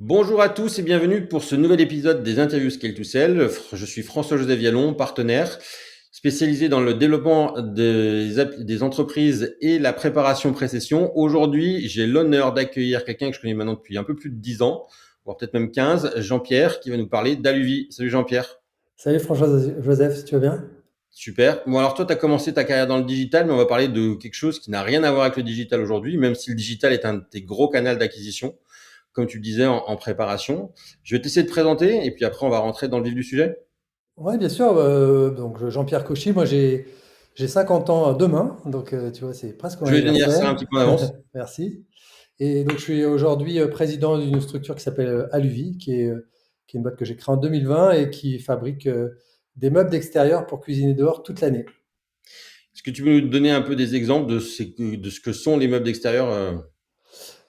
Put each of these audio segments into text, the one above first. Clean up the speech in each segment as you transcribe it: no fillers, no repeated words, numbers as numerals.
Bonjour à tous et bienvenue pour ce nouvel épisode des interviews Scale to Sell. Je suis François-Joseph Viallon, partenaire spécialisé dans le développement des entreprises et la préparation pré-session. Aujourd'hui, j'ai l'honneur d'accueillir quelqu'un que je connais maintenant depuis un peu plus de 10 ans, voire peut-être même 15, Jean-Pierre, qui va nous parler d'Aluvi. Salut Jean-Pierre. Salut François-Joseph, si tu vas bien? Super. Bon, alors toi, tu as commencé ta carrière dans le digital, mais on va parler de quelque chose qui n'a rien à voir avec le digital aujourd'hui, même si le digital est un de tes gros canaux d'acquisition, comme tu le disais en préparation. Je vais t'essayer de présenter et puis après, on va rentrer dans le vif du sujet. Oui, bien sûr. Donc Jean-Pierre Cauchy, moi j'ai 50 ans demain, donc tu vois, c'est presque mon Je vais anniversaire un anniversaire. petit peu en avance. Merci. Et donc je suis aujourd'hui président d'une structure qui s'appelle Aluvi, qui est une boîte que j'ai créée en 2020 et qui fabrique des meubles d'extérieur pour cuisiner dehors toute l'année. Est-ce que tu peux nous donner un peu des exemples de ce que sont les meubles d'extérieur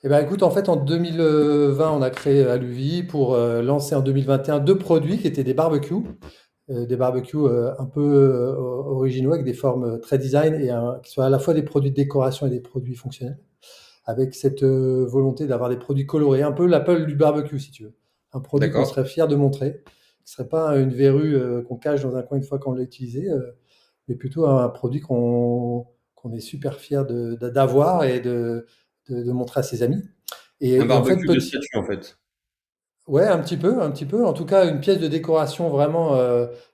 Eh ben écoute, en fait, en 2020, on a créé Aluvi pour lancer en 2021 deux produits qui étaient des barbecues un peu originaux avec des formes très design et qui soient à la fois des produits de décoration et des produits fonctionnels, avec cette volonté d'avoir des produits colorés, un peu l'Apple du barbecue si tu veux. Un produit qu'on D'accord. serait fier de montrer, qui serait pas une verrue qu'on cache dans un coin une fois qu'on l'a utilisé, mais plutôt un produit qu'on est super fier d'avoir et de montrer à ses amis. Un Et en fait, barbecue de statue, en fait. ouais, un petit peu, un petit peu. En tout cas, une pièce de décoration vraiment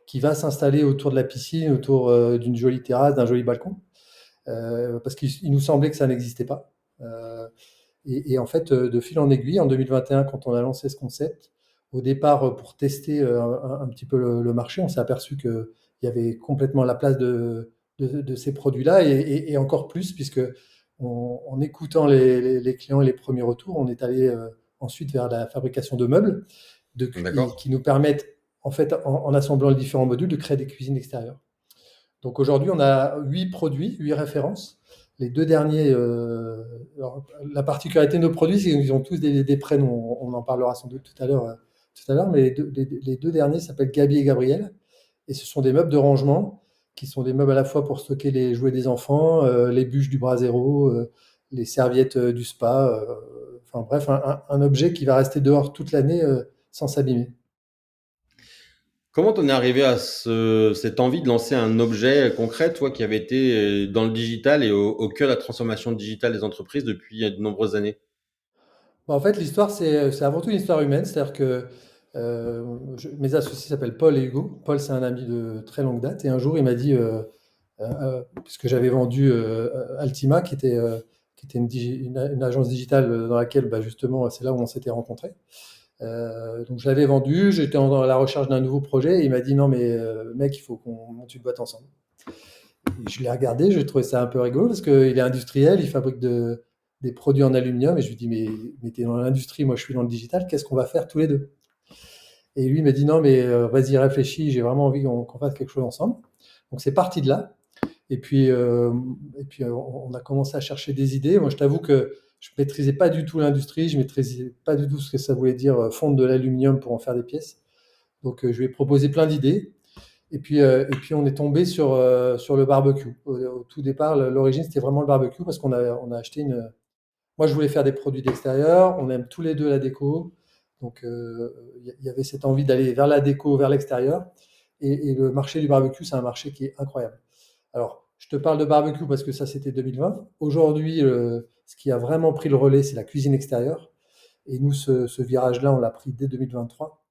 qui va s'installer autour de la piscine, autour d'une jolie terrasse, d'un joli balcon, parce qu'il nous semblait que ça n'existait pas. Euh, et en fait, de fil en aiguille, en 2021, quand on a lancé ce concept, au départ, pour tester un petit peu le marché, on s'est aperçu qu'il y avait complètement la place de ces produits-là, et encore plus, puisque en écoutant les clients et les premiers retours, on est allé ensuite vers la fabrication de meubles D'accord. qui nous permettent, en fait, en assemblant les différents modules, de créer des cuisines extérieures. Donc aujourd'hui, on a 8 produits, 8 références. Les deux derniers, alors, la particularité de nos produits, c'est qu'ils ont tous des prénoms. On en parlera sans doute tout à l'heure, mais les deux derniers s'appellent Gabi et Gabriel, et ce sont des meubles de rangement qui sont des meubles à la fois pour stocker les jouets des enfants, les bûches du bras zéro, les serviettes du spa, enfin bref, un objet qui va rester dehors toute l'année sans s'abîmer. Comment t'en es arrivé à cette envie de lancer un objet concret, toi qui avais été dans le digital et au cœur de la transformation digitale des entreprises depuis de nombreuses années? Bah, en fait, l'histoire, c'est avant tout une histoire humaine. C'est-à-dire que mes associés s'appellent Paul et Hugo. Paul, c'est un ami de très longue date. Et un jour, il m'a dit, puisque j'avais vendu Altima, qui était une agence digitale dans laquelle, bah, justement, c'est là où on s'était rencontrés. Donc, je l'avais vendu. J'étais à la recherche d'un nouveau projet. Et il m'a dit, non, mais mec, il faut qu'on monte une boîte ensemble. Et je l'ai regardé, j'ai trouvé ça un peu rigolo parce qu'il est industriel, il fabrique des produits en aluminium. Et je lui dis, mais t'es dans l'industrie, moi je suis dans le digital, qu'est-ce qu'on va faire tous les deux? Et lui m'a dit, non, mais vas-y, réfléchis, j'ai vraiment envie qu'on fasse quelque chose ensemble. Donc c'est parti de là. Et puis, euh, on a commencé à chercher des idées. Moi, je t'avoue que je maîtrisais pas du tout l'industrie, je maîtrisais pas du tout ce que ça voulait dire fondre de l'aluminium pour en faire des pièces. Donc, je lui ai proposé plein d'idées. Et puis on est tombé sur le barbecue. Au tout départ, l'origine, c'était vraiment le barbecue parce on a acheté une. Moi, je voulais faire des produits d'extérieur. On aime tous les deux la déco. Donc, il y avait cette envie d'aller vers la déco, vers l'extérieur. Et le marché du barbecue, c'est un marché qui est incroyable. Alors, je te parle de barbecue parce que ça, c'était 2020. Aujourd'hui, ce qui a vraiment pris le relais, c'est la cuisine extérieure. Et nous, ce virage-là, on l'a pris dès 2023.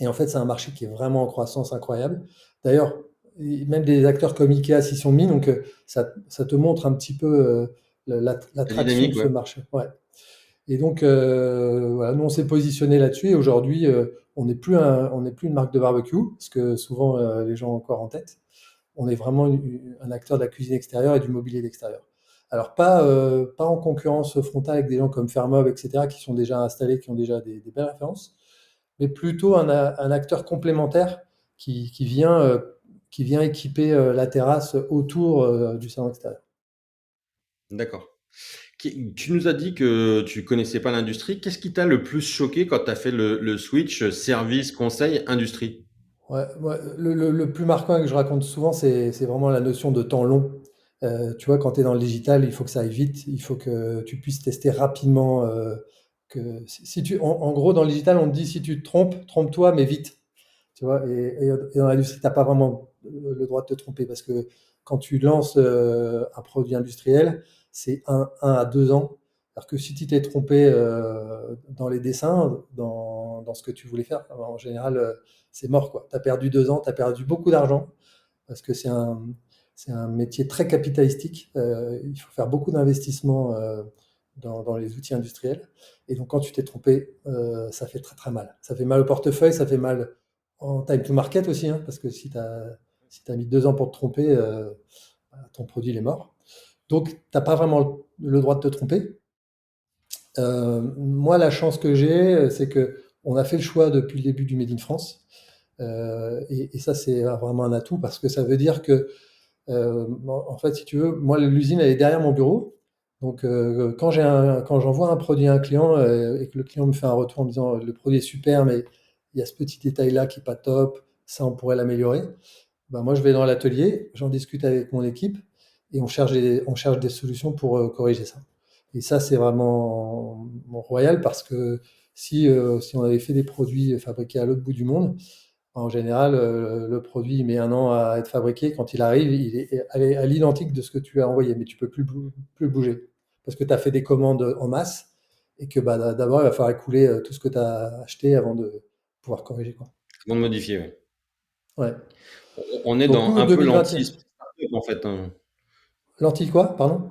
Et en fait, c'est un marché qui est vraiment en croissance incroyable. D'ailleurs, même des acteurs comme Ikea s'y sont mis, donc ça te montre un petit peu La l'attraction de dynamique, ce ouais. marché. Ouais. Et donc, voilà, nous, on s'est positionné là-dessus. Et aujourd'hui, on n'est plus une marque de barbecue, ce que souvent les gens ont encore en tête. On est vraiment un acteur de la cuisine extérieure et du mobilier d'extérieur. Alors, pas en concurrence frontale avec des gens comme Fermob, etc., qui sont déjà installés, qui ont déjà des belles références, mais plutôt un acteur complémentaire qui, qui vient, euh, qui vient équiper la terrasse autour du salon extérieur. D'accord. Tu nous as dit que tu connaissais pas l'industrie. Qu'est-ce qui t'a le plus choqué quand tu as fait le switch service, conseil, industrie? Ouais, ouais, le plus marquant que je raconte souvent, c'est vraiment la notion de temps long. Tu vois, quand tu es dans le digital, il faut que ça aille vite, il faut que tu puisses tester rapidement si tu, en gros, dans le digital, on te dit si tu te trompes, trompe-toi, mais vite. Tu vois, et dans l'industrie, tu n'as pas vraiment le droit de te tromper parce que quand tu lances un produit industriel, c'est 1 à 2 ans. Alors que si tu t'es trompé dans les dessins, dans ce que tu voulais faire, en général, c'est mort, quoi. Tu as perdu 2 ans, tu as perdu beaucoup d'argent parce que c'est un métier très capitalistique. Il faut faire beaucoup d'investissements dans les outils industriels. Et donc, quand tu t'es trompé, ça fait très très mal. Ça fait mal au portefeuille, ça fait mal en time to market aussi, hein, parce que si t'as mis 2 ans pour te tromper, ton produit il est mort. Donc, tu n'as pas vraiment le droit de te tromper. Moi, la chance que j'ai, c'est que on a fait le choix depuis le début du Made in France. Et ça, c'est vraiment un atout parce que ça veut dire que en fait, si tu veux, moi, l'usine, elle est derrière mon bureau. Donc, quand j'envoie un produit à un client et que le client me fait un retour en me disant le produit est super, mais il y a ce petit détail-là qui est pas top, ça, on pourrait l'améliorer. Ben, moi, je vais dans l'atelier, j'en discute avec mon équipe et on cherche des solutions pour corriger ça. Et ça, c'est vraiment royal parce que si on avait fait des produits fabriqués à l'autre bout du monde, en général, le produit il met 1 an à être fabriqué. Quand il arrive, il est à l'identique de ce que tu as envoyé, mais tu peux plus bouger parce que tu as fait des commandes en masse et que bah, d'abord, il va falloir écouler tout ce que tu as acheté avant de pouvoir corriger, quoi. Comment modifier, oui. Ouais. On est Donc dans nous, un peu 2021. l'anti-startup, en fait, hein. Lentilles quoi? Pardon?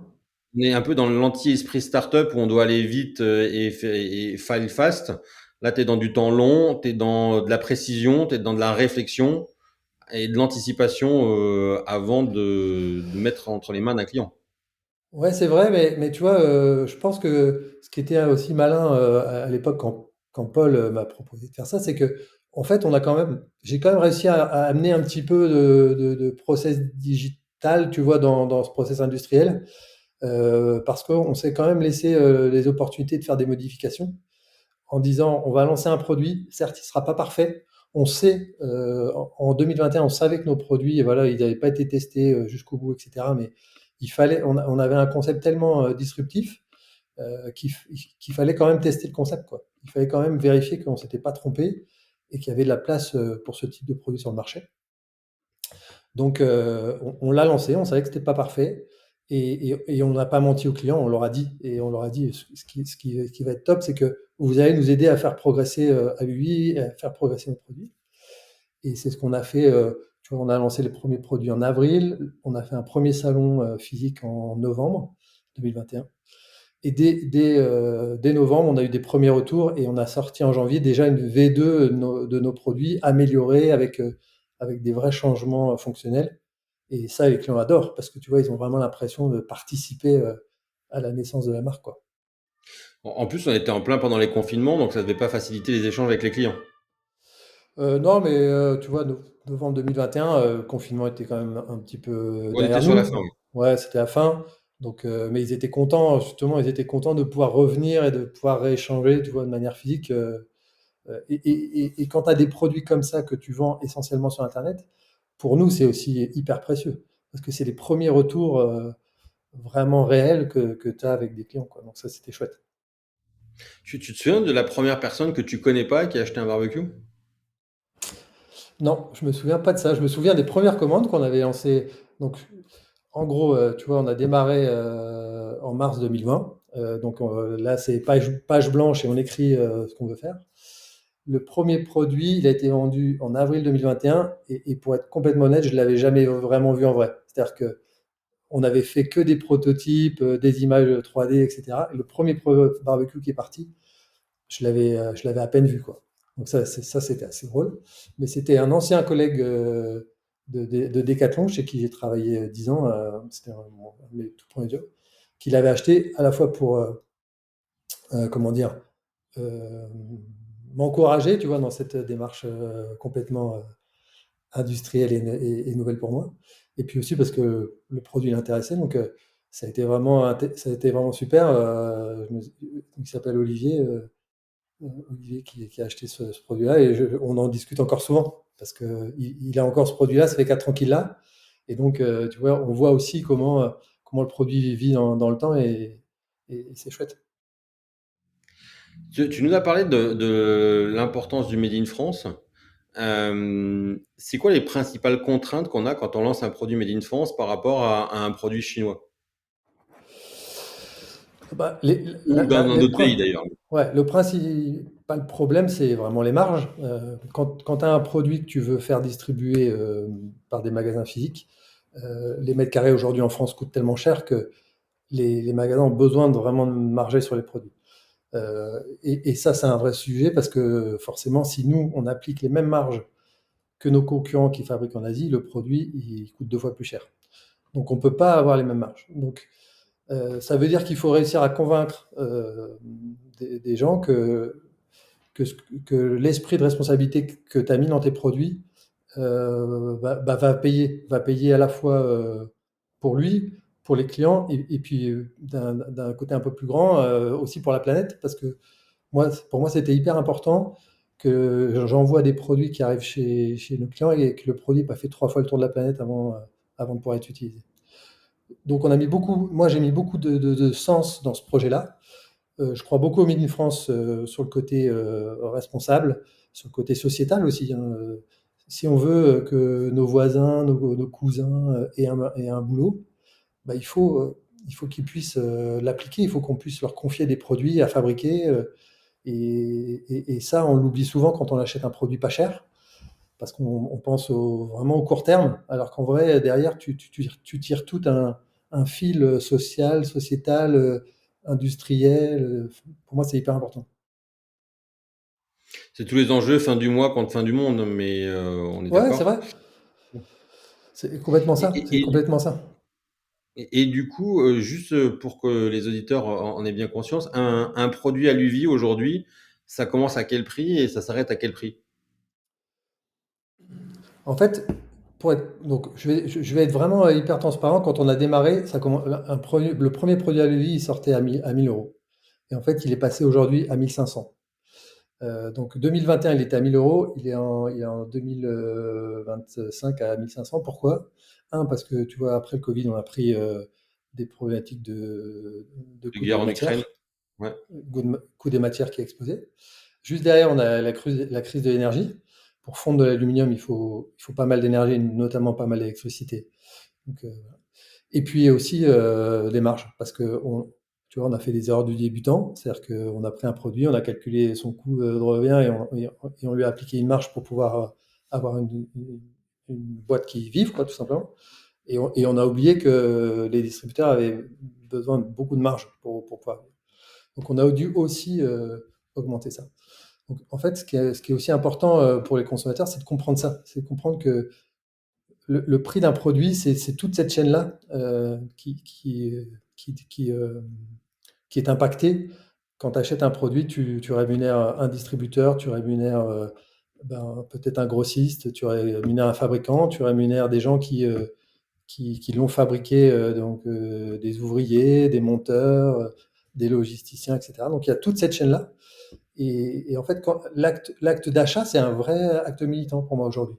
On est un peu dans l'anti-esprit startup où on doit aller vite et file fast. Là, tu es dans du temps long, tu es dans de la précision, tu es dans de la réflexion et de l'anticipation avant de mettre entre les mains d'un client. Ouais, c'est vrai, mais tu vois, je pense que ce qui était aussi malin à l'époque quand Paul m'a proposé de faire ça, c'est que en fait, j'ai quand même réussi à amener un petit peu de process digital, tu vois, dans ce process industriel, parce qu'on s'est quand même laissé les opportunités de faire des modifications en disant on va lancer un produit, certes, il ne sera pas parfait. On sait, en 2021, on savait que nos produits, voilà, ils n'avaient pas été testés jusqu'au bout, etc. Mais on avait un concept tellement disruptif qu'il fallait quand même tester le concept, quoi. Il fallait quand même vérifier qu'on ne s'était pas trompé et qu'il y avait de la place pour ce type de produit sur le marché. Donc, on l'a lancé, on savait que c'était pas parfait et on n'a pas menti aux clients, on leur a dit et on leur a dit ce qui va être top, c'est que vous allez nous aider à faire progresser AUI et à faire progresser nos produits. Et c'est ce qu'on a fait. Tu vois, on a lancé les premiers produits en avril, on a fait un premier salon physique en novembre 2021. Et dès novembre, on a eu des premiers retours et on a sorti en janvier déjà une V2 de nos produits améliorés avec des vrais changements fonctionnels. Et ça, les clients adorent parce que tu vois, ils ont vraiment l'impression de participer à la naissance de la marque, quoi. En plus, on était en plein pendant les confinements, donc ça ne devait pas faciliter les échanges avec les clients. Non, mais tu vois, novembre 2021, le confinement était quand même un petit peu On était derrière sur la fin, nous. oui. Ouais, c'était la fin. Donc, mais ils étaient contents, justement, ils étaient contents de pouvoir revenir et de pouvoir rééchanger, tu vois, de manière physique. Et quand tu as des produits comme ça que tu vends essentiellement sur Internet, pour nous, c'est aussi hyper précieux. Parce que c'est les premiers retours vraiment réels que tu as avec des clients, quoi. Donc ça, c'était chouette. Tu te souviens de la première personne que tu connais pas qui a acheté un barbecue? Non, je me souviens pas de ça. Je me souviens des premières commandes qu'on avait lancées. Donc, en gros, tu vois, on a démarré en mars 2020. Donc là, c'est page blanche et on écrit ce qu'on veut faire. Le premier produit, il a été vendu en avril 2021 et pour être complètement honnête, je ne l'avais jamais vraiment vu en vrai. C'est-à-dire que on avait fait que des prototypes, des images 3D, etc. Et le premier barbecue qui est parti, je l'avais à peine vu, quoi. Donc ça, c'était assez drôle. Mais c'était un ancien collègue de Decathlon, chez qui j'ai travaillé 10 ans, c'était un de mes tout premiers jobs, qui l'avait acheté à la fois pour, comment dire, euh, m'encourager, tu vois, dans cette démarche complètement industrielle et nouvelle pour moi. Et puis aussi parce que le produit l'intéressait. Donc ça a été vraiment super. Il s'appelle Olivier qui a acheté ce produit-là et on en discute encore souvent parce qu'il a encore ce produit-là, ça fait 4 ans qu'il l'a. Et donc, tu vois, on voit aussi comment le produit vit dans le temps et c'est chouette. Tu nous as parlé de l'importance du Made in France. C'est quoi les principales contraintes qu'on a quand on lance un produit Made in France par rapport à un produit chinois? Bah, Ou dans un autre pays d'ailleurs. ouais, le principal problème, c'est vraiment les marges. Quand tu as un produit que tu veux faire distribuer par des magasins physiques, les mètres carrés aujourd'hui en France coûtent tellement cher que les magasins ont besoin de vraiment marger sur les produits. Et ça, c'est un vrai sujet parce que forcément, si nous, on applique les mêmes marges que nos concurrents qui fabriquent en Asie, le produit, il coûte 2 fois plus cher. Donc, on ne peut pas avoir les mêmes marges. Donc, ça veut dire qu'il faut réussir à convaincre des gens que, que l'esprit de responsabilité que tu as mis dans tes produits va payer à la fois pour lui, pour les clients, et puis d'un côté un peu plus grand aussi pour la planète, parce que pour moi, c'était hyper important que j'envoie des produits qui arrivent chez nos clients et que le produit n'ait pas fait 3 fois le tour de la planète avant de pouvoir être utilisé. Donc moi j'ai mis beaucoup de sens dans ce projet-là. Je crois beaucoup au Made in France sur le côté responsable, sur le côté sociétal aussi, hein. Si on veut que nos voisins, nos cousins aient un boulot, bah, il faut qu'ils puissent l'appliquer, il faut qu'on puisse leur confier des produits à fabriquer. Et ça, on l'oublie souvent quand on achète un produit pas cher, parce qu'on pense vraiment au court terme, alors qu'en vrai, derrière, tu tires tout un fil social, sociétal, industriel. Pour moi, c'est hyper important. C'est tous les enjeux fin du mois contre fin du monde, mais on est Ouais, c'est d'accord. vrai. C'est complètement Et, ça. et- C'est et- complètement ça. et du coup, juste pour que les auditeurs en aient bien conscience, un produit à l'UV aujourd'hui, ça commence à quel prix et ça s'arrête à quel prix? En fait, donc, je vais être vraiment hyper transparent. Quand on a démarré, le premier produit à levier, il sortait à 1000 euros. Et en fait, il est passé aujourd'hui à 1500. Donc 2021, il était à 1000 euros, il est en 2025 à 1500. Pourquoi? Un, parce que tu vois, après le Covid, on a pris des problématiques de De coût guerre des en Ukraine? matières, Ouais. coût des matières qui a explosé. Juste derrière, on a la crise de l'énergie. Pour fondre de l'aluminium, il faut pas mal d'énergie, notamment pas mal d'électricité. Donc, et puis aussi les marges, parce que tu vois, on a fait des erreurs du débutant, c'est-à-dire qu'on a pris un produit, on a calculé son coût de revient et on lui a appliqué une marge pour pouvoir avoir une boîte qui vive, quoi, tout simplement. Et on a oublié que les distributeurs avaient besoin de beaucoup de marge pour pouvoir. Donc on a dû aussi augmenter ça. Donc en fait, ce qui est aussi important pour les consommateurs, c'est de comprendre ça, c'est de comprendre que le prix d'un produit, c'est toute cette chaîne-là qui est impactée. Quand tu achètes un produit, tu rémunères un distributeur, tu rémunères peut-être un grossiste, tu rémunères un fabricant, tu rémunères des gens qui l'ont fabriqué, donc des ouvriers, des monteurs, des logisticiens, etc. Donc il y a toute cette chaîne-là. Et en fait, l'acte d'achat, c'est un vrai acte militant pour moi aujourd'hui.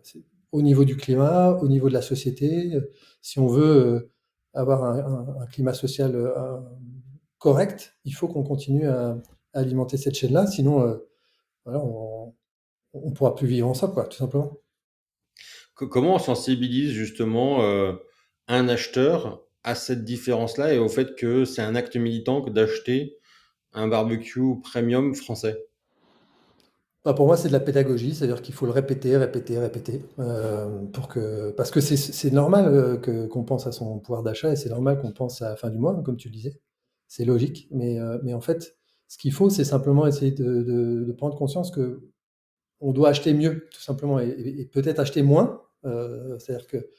C'est au niveau du climat, au niveau de la société. Si on veut avoir un climat social correct, il faut qu'on continue à alimenter cette chaîne-là. Sinon, voilà, on pourra plus vivre ensemble, quoi, tout simplement. Comment on sensibilise justement un acheteur à cette différence-là et au fait que c'est un acte militant que d'acheter un barbecue premium français? Bah, pour moi, c'est de la pédagogie, c'est-à-dire qu'il faut le répéter, répéter, répéter, parce que c'est normal qu'on pense à son pouvoir d'achat et c'est normal qu'on pense à la fin du mois, comme tu le disais. C'est logique, mais en fait, ce qu'il faut, c'est simplement essayer de prendre conscience que on doit acheter mieux, tout simplement, et peut-être acheter moins. C'est-à-dire que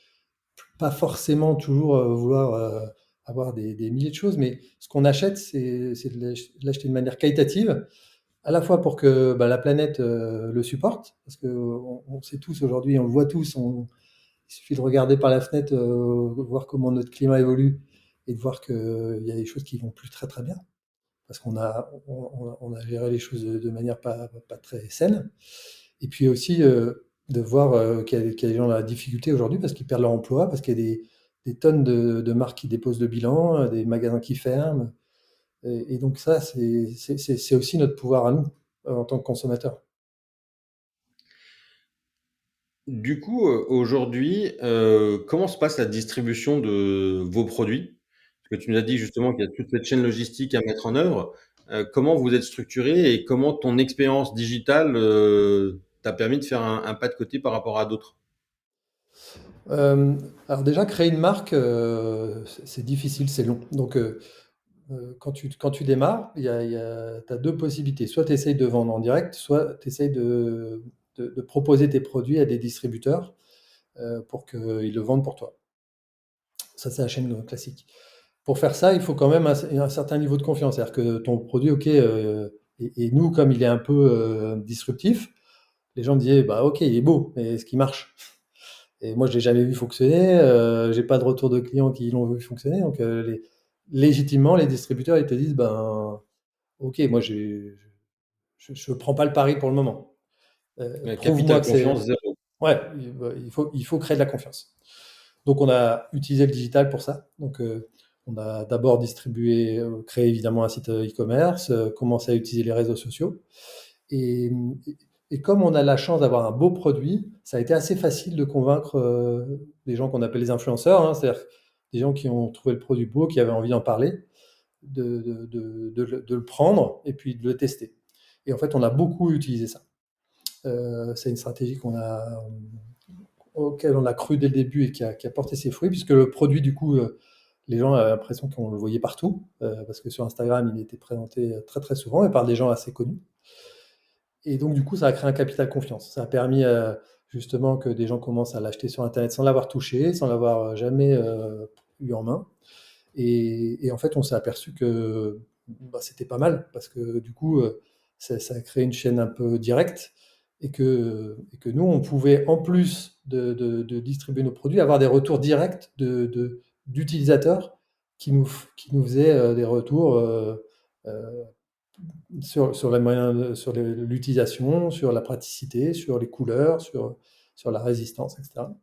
pas forcément toujours vouloir avoir des milliers de choses, mais ce qu'on achète, c'est de l'acheter de manière qualitative, à la fois pour que bah, la planète le supporte, parce qu'on on sait tous aujourd'hui, on le voit tous, il suffit de regarder par la fenêtre, voir comment notre climat évolue, et de voir qu'il y a des choses qui vont plus très très bien, parce on a géré les choses de manière pas très saine. Et puis aussi de voir qu'il y a des gens dans la difficulté aujourd'hui parce qu'ils perdent leur emploi, parce qu'il y a des tonnes de marques qui déposent le bilan, des magasins qui ferment. Et donc ça, c'est aussi notre pouvoir à nous, en tant que consommateurs. Du coup, aujourd'hui, comment se passe la distribution de vos produits? Parce que tu nous as dit justement qu'il y a toute cette chaîne logistique à mettre en œuvre. Comment vous êtes structuré et comment ton expérience digitale t'a permis de faire un pas de côté par rapport à d'autres? Euh, alors déjà, créer une marque, c'est difficile, c'est long. Donc, quand tu démarres, t'as deux possibilités. Soit tu essayes de vendre en direct, soit tu essayes de proposer tes produits à des distributeurs pour qu'ils le vendent pour toi. Ça, c'est la chaîne classique. Pour faire ça, il faut quand même un certain niveau de confiance. C'est-à-dire que ton produit, OK, et nous, comme il est un peu disruptif, les gens me disaient, bah OK, il est beau, mais est-ce qu'il marche? Et moi, je l'ai jamais vu fonctionner. J'ai pas de retour de clients qui l'ont vu fonctionner. Donc, légitimement, les distributeurs, ils te disent, ben, OK, moi, je prends pas le pari pour le moment. Prouve-moi Capital que confiance c'est. zéro. Ouais, il faut créer de la confiance. Donc, on a utilisé le digital pour ça. Donc, on a d'abord distribué, créé évidemment un site e-commerce, commencé à utiliser les réseaux sociaux. Et, et comme on a la chance d'avoir un beau produit, ça a été assez facile de convaincre des gens qu'on appelle les influenceurs, hein, c'est-à-dire des gens qui ont trouvé le produit beau, qui avaient envie d'en parler, de le prendre et puis de le tester. Et en fait, on a beaucoup utilisé ça. C'est une stratégie auquel on a cru dès le début et qui a porté ses fruits, puisque le produit, du coup, les gens avaient l'impression qu'on le voyait partout, parce que sur Instagram, il était présenté très très souvent et par des gens assez connus. Et donc, du coup, ça a créé un capital confiance. Ça a permis justement que des gens commencent à l'acheter sur Internet sans l'avoir touché, sans l'avoir jamais eu en main. Et en fait, on s'est aperçu que bah, c'était pas mal parce que du coup, ça a créé une chaîne un peu directe et que nous, on pouvait, en plus de distribuer nos produits, avoir des retours directs d'utilisateurs qui nous faisaient des retours euh, sur les moyens, sur l'utilisation, sur la praticité, sur les couleurs, sur la résistance, etc.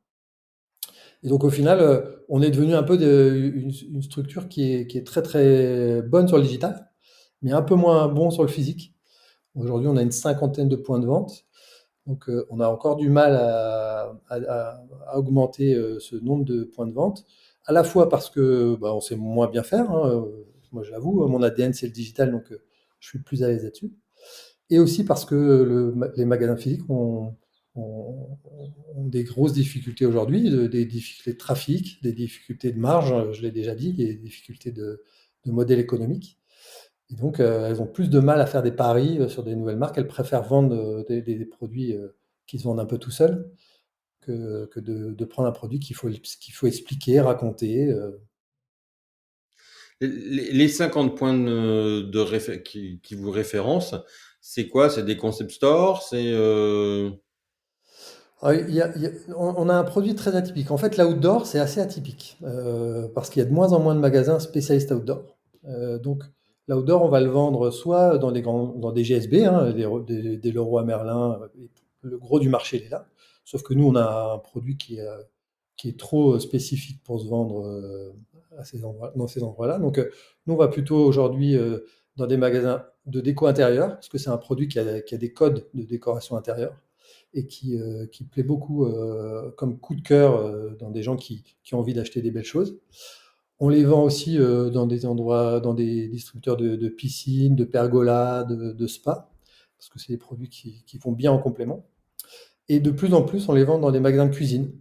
Et donc au final, on est devenu un peu une structure qui est très très bonne sur le digital, mais un peu moins bon sur le physique. Aujourd'hui, on a une cinquantaine de points de vente, donc on a encore du mal à augmenter ce nombre de points de vente, à la fois parce que bah, on sait moins bien faire, hein, moi j'avoue, mon ADN c'est le digital, donc je suis plus à l'aise là-dessus. Et aussi parce que les magasins physiques ont- ont des grosses difficultés aujourd'hui, des difficultés de trafic, des difficultés de marge, je l'ai déjà dit, des difficultés de modèle économique. Et donc, elles ont plus de mal à faire des paris sur des nouvelles marques. Elles préfèrent vendre des produits qui se vendent un peu tout seuls que de prendre un produit qu'il faut expliquer, raconter. Les 50 points qui vous référencent, c'est quoi? C'est des concept stores? Ah, on a un produit très atypique. En fait, l'outdoor, c'est assez atypique parce qu'il y a de moins en moins de magasins spécialistes outdoor. Donc, l'outdoor, on va le vendre soit dans des GSB, hein, des Leroy Merlin. Le gros du marché, il est là. Sauf que nous, on a un produit qui est trop spécifique pour se vendre dans ces endroits-là. Donc, nous, on va plutôt aujourd'hui dans des magasins de déco intérieure, parce que c'est un produit qui a des codes de décoration intérieure et qui plaît beaucoup comme coup de cœur dans des gens qui ont envie d'acheter des belles choses. On les vend aussi dans des endroits, dans des distributeurs de piscines, de pergolas, de spas, parce que c'est des produits qui vont bien en complément. Et de plus en plus, on les vend dans des magasins de cuisine,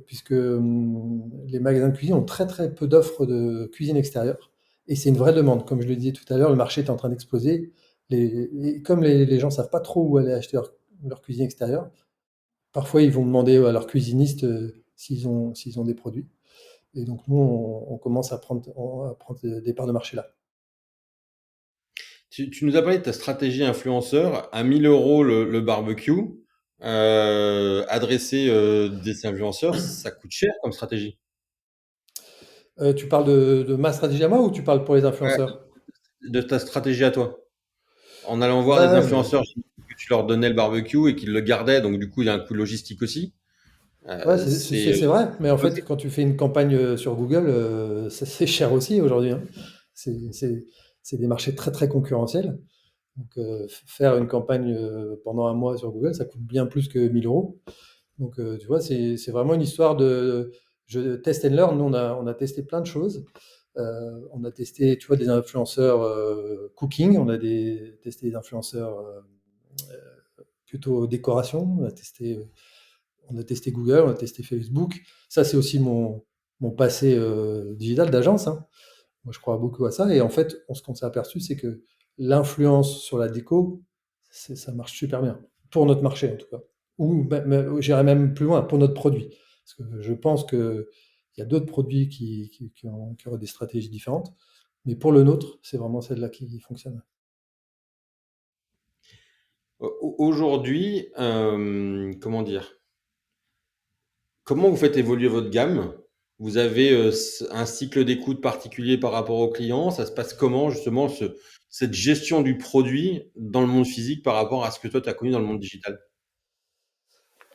puisque les magasins de cuisine ont très très peu d'offres de cuisine extérieure. Et c'est une vraie demande. Comme je le disais tout à l'heure, le marché est en train d'exploser. Et comme les gens ne savent pas trop où aller acheter leur cuisine extérieure, parfois ils vont demander à leur cuisiniste s'ils ont des produits. Et donc nous, on commence à prendre des parts de marché là. Tu nous as parlé de ta stratégie influenceur à 1000 euros le barbecue. Adresser des influenceurs, ça coûte cher comme stratégie. Tu parles de ma stratégie à moi ou tu parles pour les Ouais, influenceurs? de ta stratégie à toi. En allant voir des Ouais, mais influenceurs, j'imagine que tu leur donnais le barbecue et qu'ils le gardaient, donc du coup, il y a un coût logistique aussi. ouais, Euh, c'est c'est, c'est- c'est vrai, mais en euh, fait, quand tu fais une campagne sur Google, c'est cher aussi aujourd'hui, hein. C'est des marchés très très concurrentiels. Donc, faire une campagne pendant un mois sur Google, ça coûte bien plus que 1 000 euros. Donc, tu vois, c'est vraiment une histoire de test and learn. Nous, on a testé plein de choses. On a testé, tu vois, des influenceurs cooking, testé des influenceurs plutôt décoration, on a testé Google, on a testé Facebook. Ça, c'est aussi mon passé digital d'agence, hein. Moi, je crois beaucoup à ça. Et en fait, ce qu'on s'est aperçu, c'est que l'influence sur la déco, ça marche super bien. Pour notre marché, en tout cas. Ou j'irais même plus loin, pour notre produit. Parce que je pense qu'il y a d'autres produits qui auraient des stratégies différentes. Mais pour le nôtre, c'est vraiment celle-là qui fonctionne. Aujourd'hui, comment dire? Comment vous faites évoluer votre gamme? Vous avez un cycle d'écoute particulier par rapport aux clients? Ça se passe comment justement cette gestion du produit dans le monde physique par rapport à ce que toi tu as connu dans le monde digital?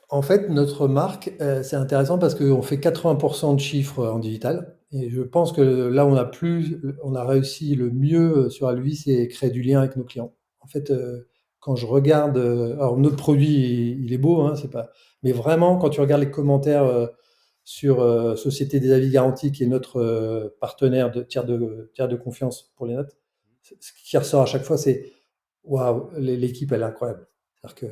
En fait, notre marque, c'est intéressant parce qu'on fait 80% de chiffres en digital. Et je pense que là, on a réussi le mieux sur Alui, c'est créer du lien avec nos clients. En fait, quand je regarde, alors notre produit, il est beau, hein, c'est pas, mais vraiment, quand tu regardes les commentaires sur Société des Avis Garantis, qui est notre partenaire tiers de confiance pour les notes, ce qui ressort à chaque fois, c'est waouh, l'équipe, elle est incroyable. C'est-à-dire que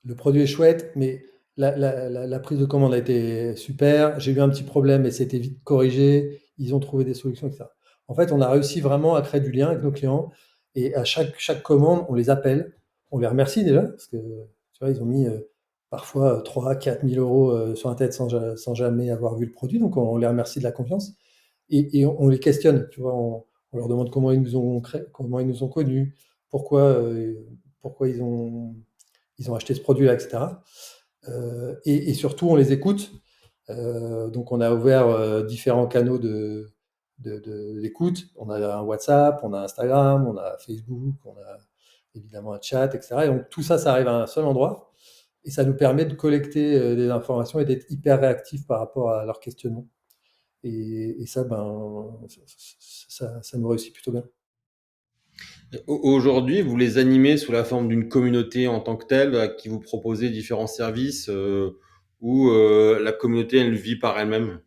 le produit est chouette, mais la prise de commande a été super. J'ai eu un petit problème et c'était vite corrigé. Ils ont trouvé des solutions, etc. En fait, on a réussi vraiment à créer du lien avec nos clients et à chaque commande, on les appelle, on les remercie déjà parce que tu vois, ils ont mis parfois 3 4 000 euros sur la tête sans jamais avoir vu le produit. Donc, on les remercie de la confiance et on les questionne. Tu vois, on leur demande comment comment ils nous ont connus, pourquoi, pourquoi ils ont acheté ce produit-là, etc. Et surtout, on les écoute. Donc, on a ouvert différents canaux d'écoute. On a un WhatsApp, on a Instagram, on a Facebook, on a évidemment un chat, etc. Et donc, tout ça, ça arrive à un seul endroit. Et ça nous permet de collecter des informations et d'être hyper réactifs par rapport à leurs questionnements. Et ça, ça nous réussit plutôt bien. Aujourd'hui, vous les animez sous la forme d'une communauté en tant que telle, à qui vous proposez différents services, ou la communauté, elle vit par elle-même?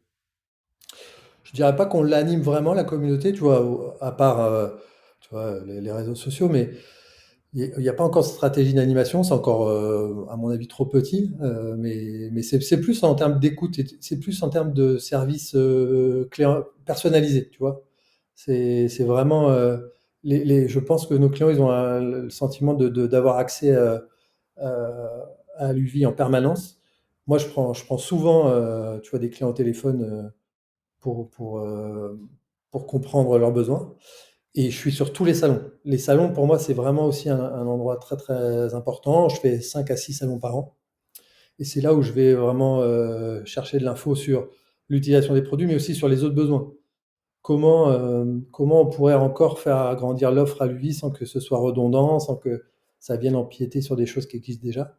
Je dirais pas qu'on l'anime vraiment, la communauté, tu vois, à part tu vois, les réseaux sociaux, mais il n'y a pas encore de stratégie d'animation, c'est encore, à mon avis, trop petit. Mais c'est plus en termes d'écoute, c'est plus en termes de service personnalisé, tu vois. C'est vraiment, je pense que nos clients, ils ont le sentiment d'avoir accès à l'UVI en permanence. Moi, je prends souvent, tu vois, des clients au téléphone pour, pour, euh, pour comprendre leurs besoins. Et je suis sur tous les salons. Les salons, pour moi, c'est vraiment aussi un endroit très, très important. Je fais 5 à 6 salons par an. Et c'est là où je vais vraiment chercher de l'info sur l'utilisation des produits, mais aussi sur les autres besoins. Comment on pourrait encore faire agrandir l'offre à lui sans que ce soit redondant, sans que ça vienne empiéter sur des choses qui existent déjà.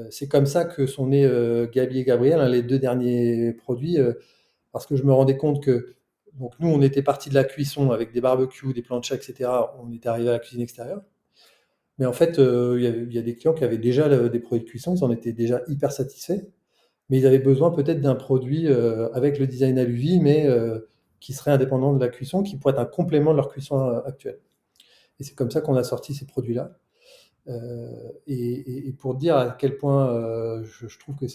C'est comme ça que sont nés Gabi et Gabriel, hein, les deux derniers produits, parce que je me rendais compte que donc nous, on était parti de la cuisson avec des barbecues, des planchas, etc. On était arrivé à la cuisine extérieure. Mais en fait, il y a des clients qui avaient déjà des produits de cuisson, ils en étaient déjà hyper satisfaits, mais ils avaient besoin peut-être d'un produit avec le design à l'UV, mais qui serait indépendant de la cuisson, qui pourrait être un complément de leur cuisson actuelle. Et c'est comme ça qu'on a sorti ces produits-là. Et pour dire à quel point je trouve que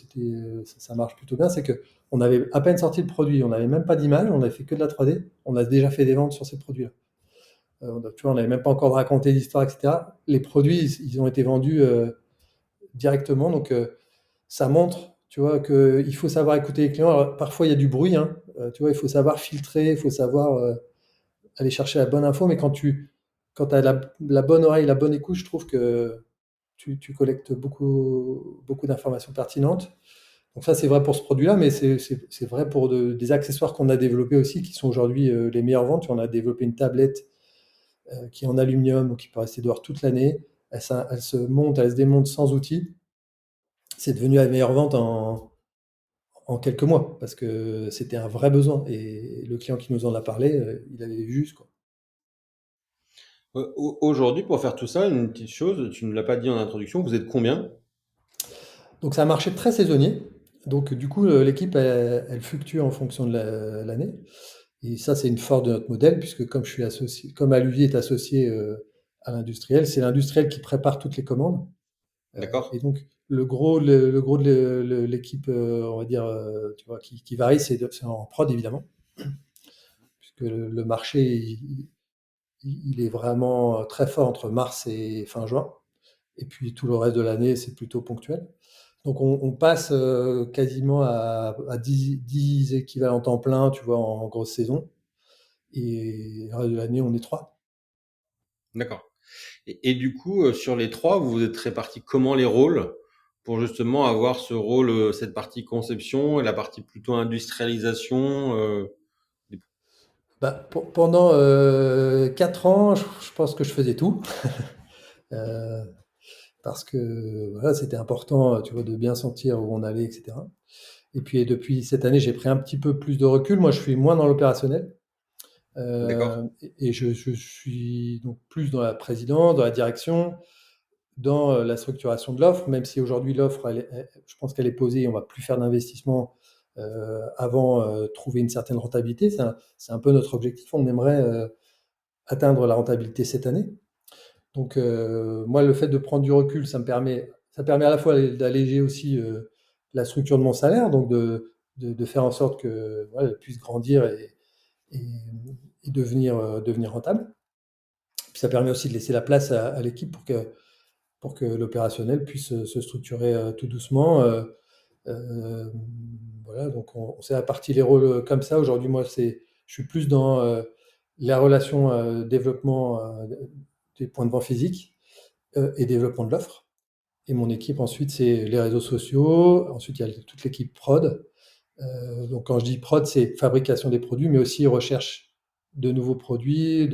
ça marche plutôt bien, c'est que on avait à peine sorti le produit, on n'avait même pas d'image, on n'avait fait que de la 3D, on a déjà fait des ventes sur ces produits-là. Tu vois, on n'avait même pas encore raconté l'histoire, etc. Les produits, ils ont été vendus directement, donc ça montre, tu vois, qu'il faut savoir écouter les clients. Alors, parfois, il y a du bruit, hein, tu vois, il faut savoir filtrer, il faut savoir aller chercher la bonne info, mais quand tu as la bonne oreille, la bonne écoute, je trouve que tu collectes beaucoup, beaucoup d'informations pertinentes. Donc ça, c'est vrai pour ce produit-là, mais c'est vrai pour des accessoires qu'on a développés aussi, qui sont aujourd'hui les meilleures ventes. On a développé une tablette qui est en aluminium, qui peut rester dehors toute l'année. Elle se monte, elle se démonte sans outils. C'est devenu la meilleure vente en quelques mois, parce que c'était un vrai besoin. Et le client qui nous en a parlé, il avait vu juste, quoi. Aujourd'hui, pour faire tout ça, une petite chose, tu ne l'as pas dit en introduction, vous êtes combien? Donc c'est un marché très saisonnier. Donc du coup, l'équipe, elle fluctue en fonction de l'année. Et ça, c'est une force de notre modèle, puisque comme je suis associé, comme Aluvier est associé à l'industriel, c'est l'industriel qui prépare toutes les commandes. Et D'accord? donc le gros de l'équipe, on va dire, tu vois, qui varie, c'est en prod évidemment, puisque le marché, il est vraiment très fort entre mars et fin juin. Et puis tout le reste de l'année, c'est plutôt ponctuel. Donc on passe quasiment à 10 équivalents temps plein, tu vois, en grosse saison. Et le reste de l'année, on est trois. D'accord. Et du coup, sur les trois, vous vous êtes répartis comment les rôles pour justement avoir ce rôle, cette partie conception et la partie plutôt industrialisation des- Bah, pendant 4 ans, je pense que je faisais tout. Euh, Parce que voilà, c'était important, tu vois, de bien sentir où on allait, etc. Et puis depuis cette année, j'ai pris un petit peu plus de recul. Moi, je suis moins dans l'opérationnel. D'accord? Et je suis donc plus dans la présidence, dans la direction, dans la structuration de l'offre, même si aujourd'hui l'offre, je pense qu'elle est posée, et on va plus faire d'investissement avant trouver une certaine rentabilité. C'est un peu notre objectif. On aimerait atteindre la rentabilité cette année. Donc moi, le fait de prendre du recul, ça permet à la fois d'alléger aussi la structure de mon salaire, donc de faire en sorte que voilà, elle puisse grandir et, et devenir rentable. Puis ça permet aussi de laisser la place à l'équipe pour que l'opérationnel puisse se structurer tout doucement. Euh, voilà, donc on s'est réparti les rôles comme ça. Aujourd'hui, moi, je suis plus dans la relation développement des points de vente physiques et développement de l'offre. Et mon équipe, ensuite, c'est les réseaux sociaux. Ensuite, il y a toute l'équipe prod. Donc, quand je dis prod, c'est fabrication des produits, mais aussi recherche de nouveaux produits,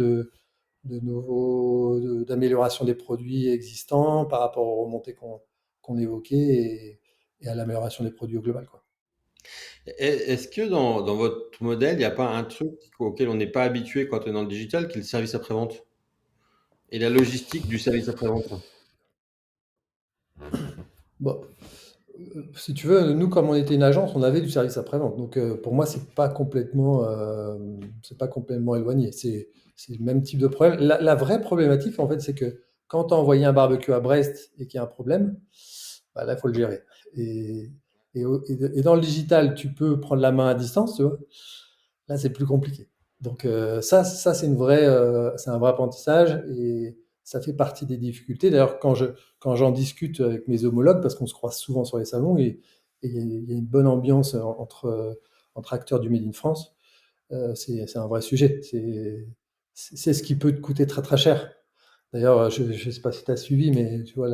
d'amélioration des produits existants par rapport aux remontées qu'on évoquait et à l'amélioration des produits au global, quoi. Est-ce que dans votre modèle, il n'y a pas un truc auquel on n'est pas habitué quand on est dans le digital, qui est le service après-vente et la logistique du service après-vente? Bon, si tu veux, nous, comme on était une agence, on avait du service après-vente. Donc, pour moi, c'est pas complètement éloigné. C'est le même type de problème. La vraie problématique, en fait, c'est que quand tu as envoyé un barbecue à Brest et qu'il y a un problème, bah, là, il faut le gérer. Et, et dans le digital, tu peux prendre la main à distance, tu vois. Là, c'est plus compliqué. Donc, ça c'est un vrai apprentissage et ça fait partie des difficultés. D'ailleurs, quand j'en discute avec mes homologues, parce qu'on se croise souvent sur les salons et il y a une bonne ambiance entre acteurs du Made in France, c'est un vrai sujet. C'est ce qui peut te coûter très très cher. D'ailleurs, je ne sais pas si tu as suivi, mais tu vois,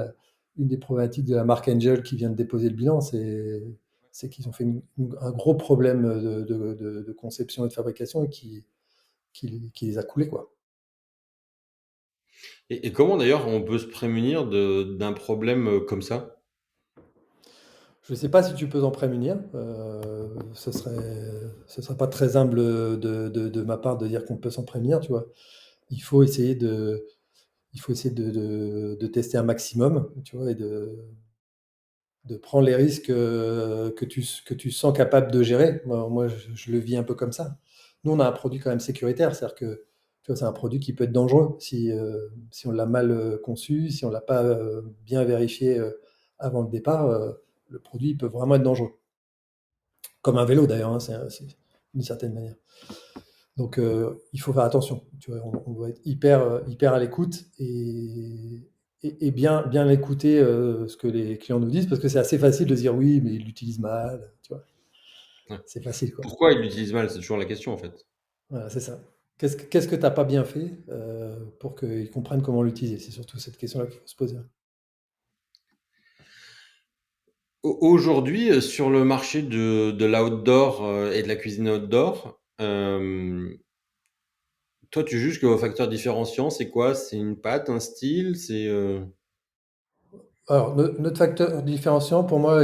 une des problématiques de la marque Angel qui vient de déposer le bilan, c'est qu'ils ont fait un gros problème de conception et de fabrication et qui les a coulés, quoi. Et comment d'ailleurs on peut se prémunir d'un problème comme ça? Je ne sais pas si tu peux en prémunir. Ce serait pas très humble de ma part de dire qu'on peut s'en prémunir, tu vois. Il faut essayer de tester un maximum, tu vois, et de prendre les risques que tu sens capable de gérer. Moi, je le vis un peu comme ça. Nous, on a un produit quand même sécuritaire, c'est-à-dire que tu vois, c'est un produit qui peut être dangereux si on l'a mal conçu, si on l'a pas bien vérifié avant le départ. Le produit peut vraiment être dangereux. Comme un vélo d'ailleurs, hein, c'est d'une certaine manière. Donc, il faut faire attention. Tu vois, on doit être hyper à l'écoute et bien écouter ce que les clients nous disent, parce que c'est assez facile de dire oui, mais ils l'utilisent mal. Tu vois, Ouais. c'est facile, quoi. Pourquoi ils l'utilisent mal? C'est toujours la question en fait. Voilà, c'est ça. Qu'est-ce que tu n'as pas bien fait pour qu'ils comprennent comment l'utiliser? C'est surtout cette question-là qu'il faut se poser. Aujourd'hui, sur le marché de l'outdoor et de la cuisine outdoor, toi, tu juges que vos facteurs différenciants, c'est quoi? C'est une pâte, un style, c'est Alors, notre facteur différenciant, pour moi,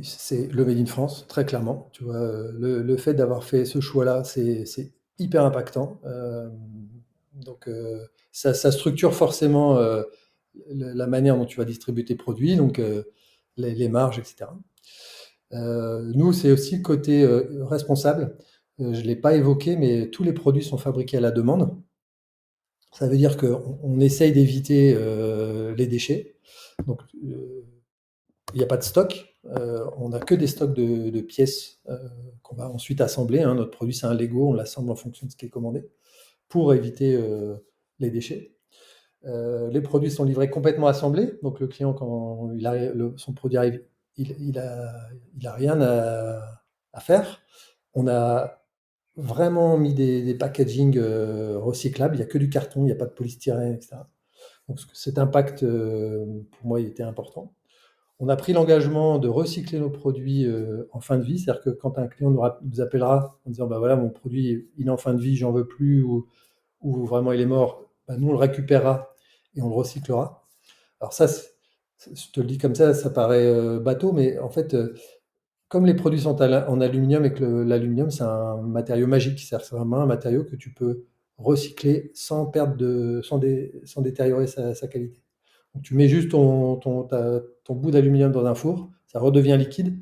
c'est le Made in France, très clairement. Tu vois, le fait d'avoir fait ce choix-là, c'est hyper impactant. Donc, ça structure forcément la manière dont tu vas distribuer tes produits, donc les marges, etc. Nous, c'est aussi le côté responsable. Je ne l'ai pas évoqué, mais tous les produits sont fabriqués à la demande. Ça veut dire qu'on essaye d'éviter les déchets. Donc, il n'y a pas de stock. On n'a que des stocks de pièces qu'on va ensuite assembler, hein. Notre produit, c'est un Lego, on l'assemble en fonction de ce qui est commandé pour éviter les déchets. Les produits sont livrés complètement assemblés. Donc le client, quand son produit arrive, il a rien à faire. On a vraiment mis des packaging recyclables. Il n'y a que du carton, il n'y a pas de polystyrène, etc. Donc cet impact, pour moi, il était important. On a pris l'engagement de recycler nos produits en fin de vie. C'est-à-dire que quand un client nous appellera en disant bah voilà, mon produit il est en fin de vie, j'en veux plus, ou vraiment il est mort, bah, nous on le récupérera et on le recyclera. Alors ça, je te le dis comme ça paraît bateau, mais en fait, comme les produits sont en aluminium et que l'aluminium c'est un matériau magique, c'est-à-dire que c'est vraiment un matériau que tu peux recycler sans sans détériorer sa qualité. Donc, tu mets juste ton bout d'aluminium dans un four, ça redevient liquide,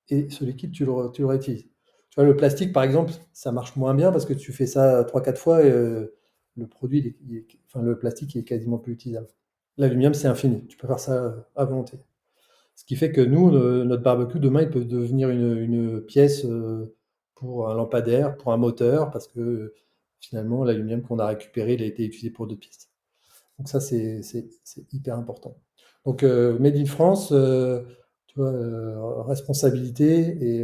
et ce liquide, tu le réutilises. Tu vois, le plastique, par exemple, ça marche moins bien parce que tu fais ça trois quatre fois et le produit, enfin, le plastique il est quasiment plus utilisable. L'aluminium, c'est infini. Tu peux faire ça à volonté. Ce qui fait que nous, notre barbecue, demain, il peut devenir une pièce pour un lampadaire, pour un moteur, parce que finalement, l'aluminium qu'on a récupéré, il a été utilisé pour d'autres pièces. Donc ça, c'est hyper important. Donc Made in France, tu vois, responsabilité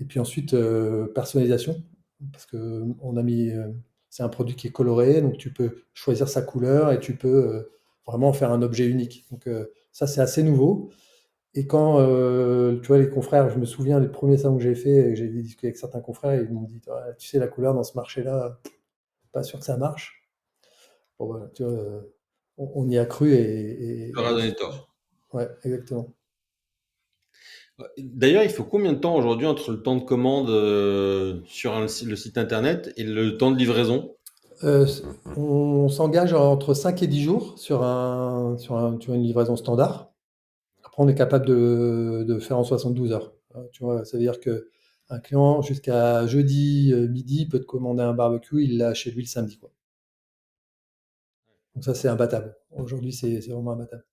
et puis ensuite personnalisation, parce que on a mis, c'est un produit qui est coloré, donc tu peux choisir sa couleur et tu peux vraiment en faire un objet unique. Donc ça, c'est assez nouveau. Et quand, tu vois, les confrères, je me souviens des premiers salons que j'ai fait, j'ai discuté avec certains confrères, et ils m'ont dit, ouais, tu sais, la couleur dans ce marché-là, pas sûr que ça marche. Bon, voilà, tu vois, on y a cru Tu leur as donné tort. ouais, exactement. D'ailleurs, il faut combien de temps aujourd'hui entre le temps de commande sur le site internet et le temps de livraison? Euh, on s'engage entre 5 et 10 jours tu vois, une livraison standard. Après, on est capable de faire en 72 heures. Tu vois, ça veut dire que un client, jusqu'à jeudi midi, peut te commander un barbecue, il l'a chez lui le samedi, quoi. Donc ça, c'est imbattable. Aujourd'hui, c'est vraiment imbattable.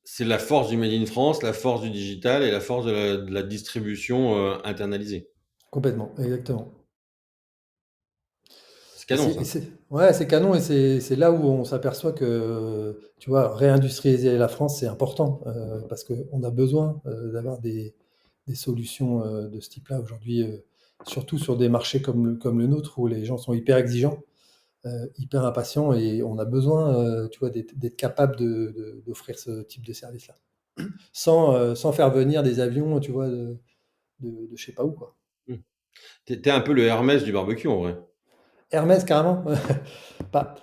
C'est la force du Made in France, la force du digital et la force de la distribution internalisée. Complètement, exactement. C'est canon ça. Ouais, c'est canon et c'est là où on s'aperçoit que, tu vois, réindustrialiser la France, c'est important parce qu'on a besoin d'avoir des solutions de ce type-là aujourd'hui, surtout sur des marchés comme le nôtre où les gens sont hyper exigeants, hyper impatients et on a besoin, tu vois, d'être capable d'offrir ce type de service-là. Sans faire venir des avions, tu vois, de je sais pas où, quoi. Hmm. T'es un peu le Hermès du barbecue en vrai. Hermès, carrément. Pas,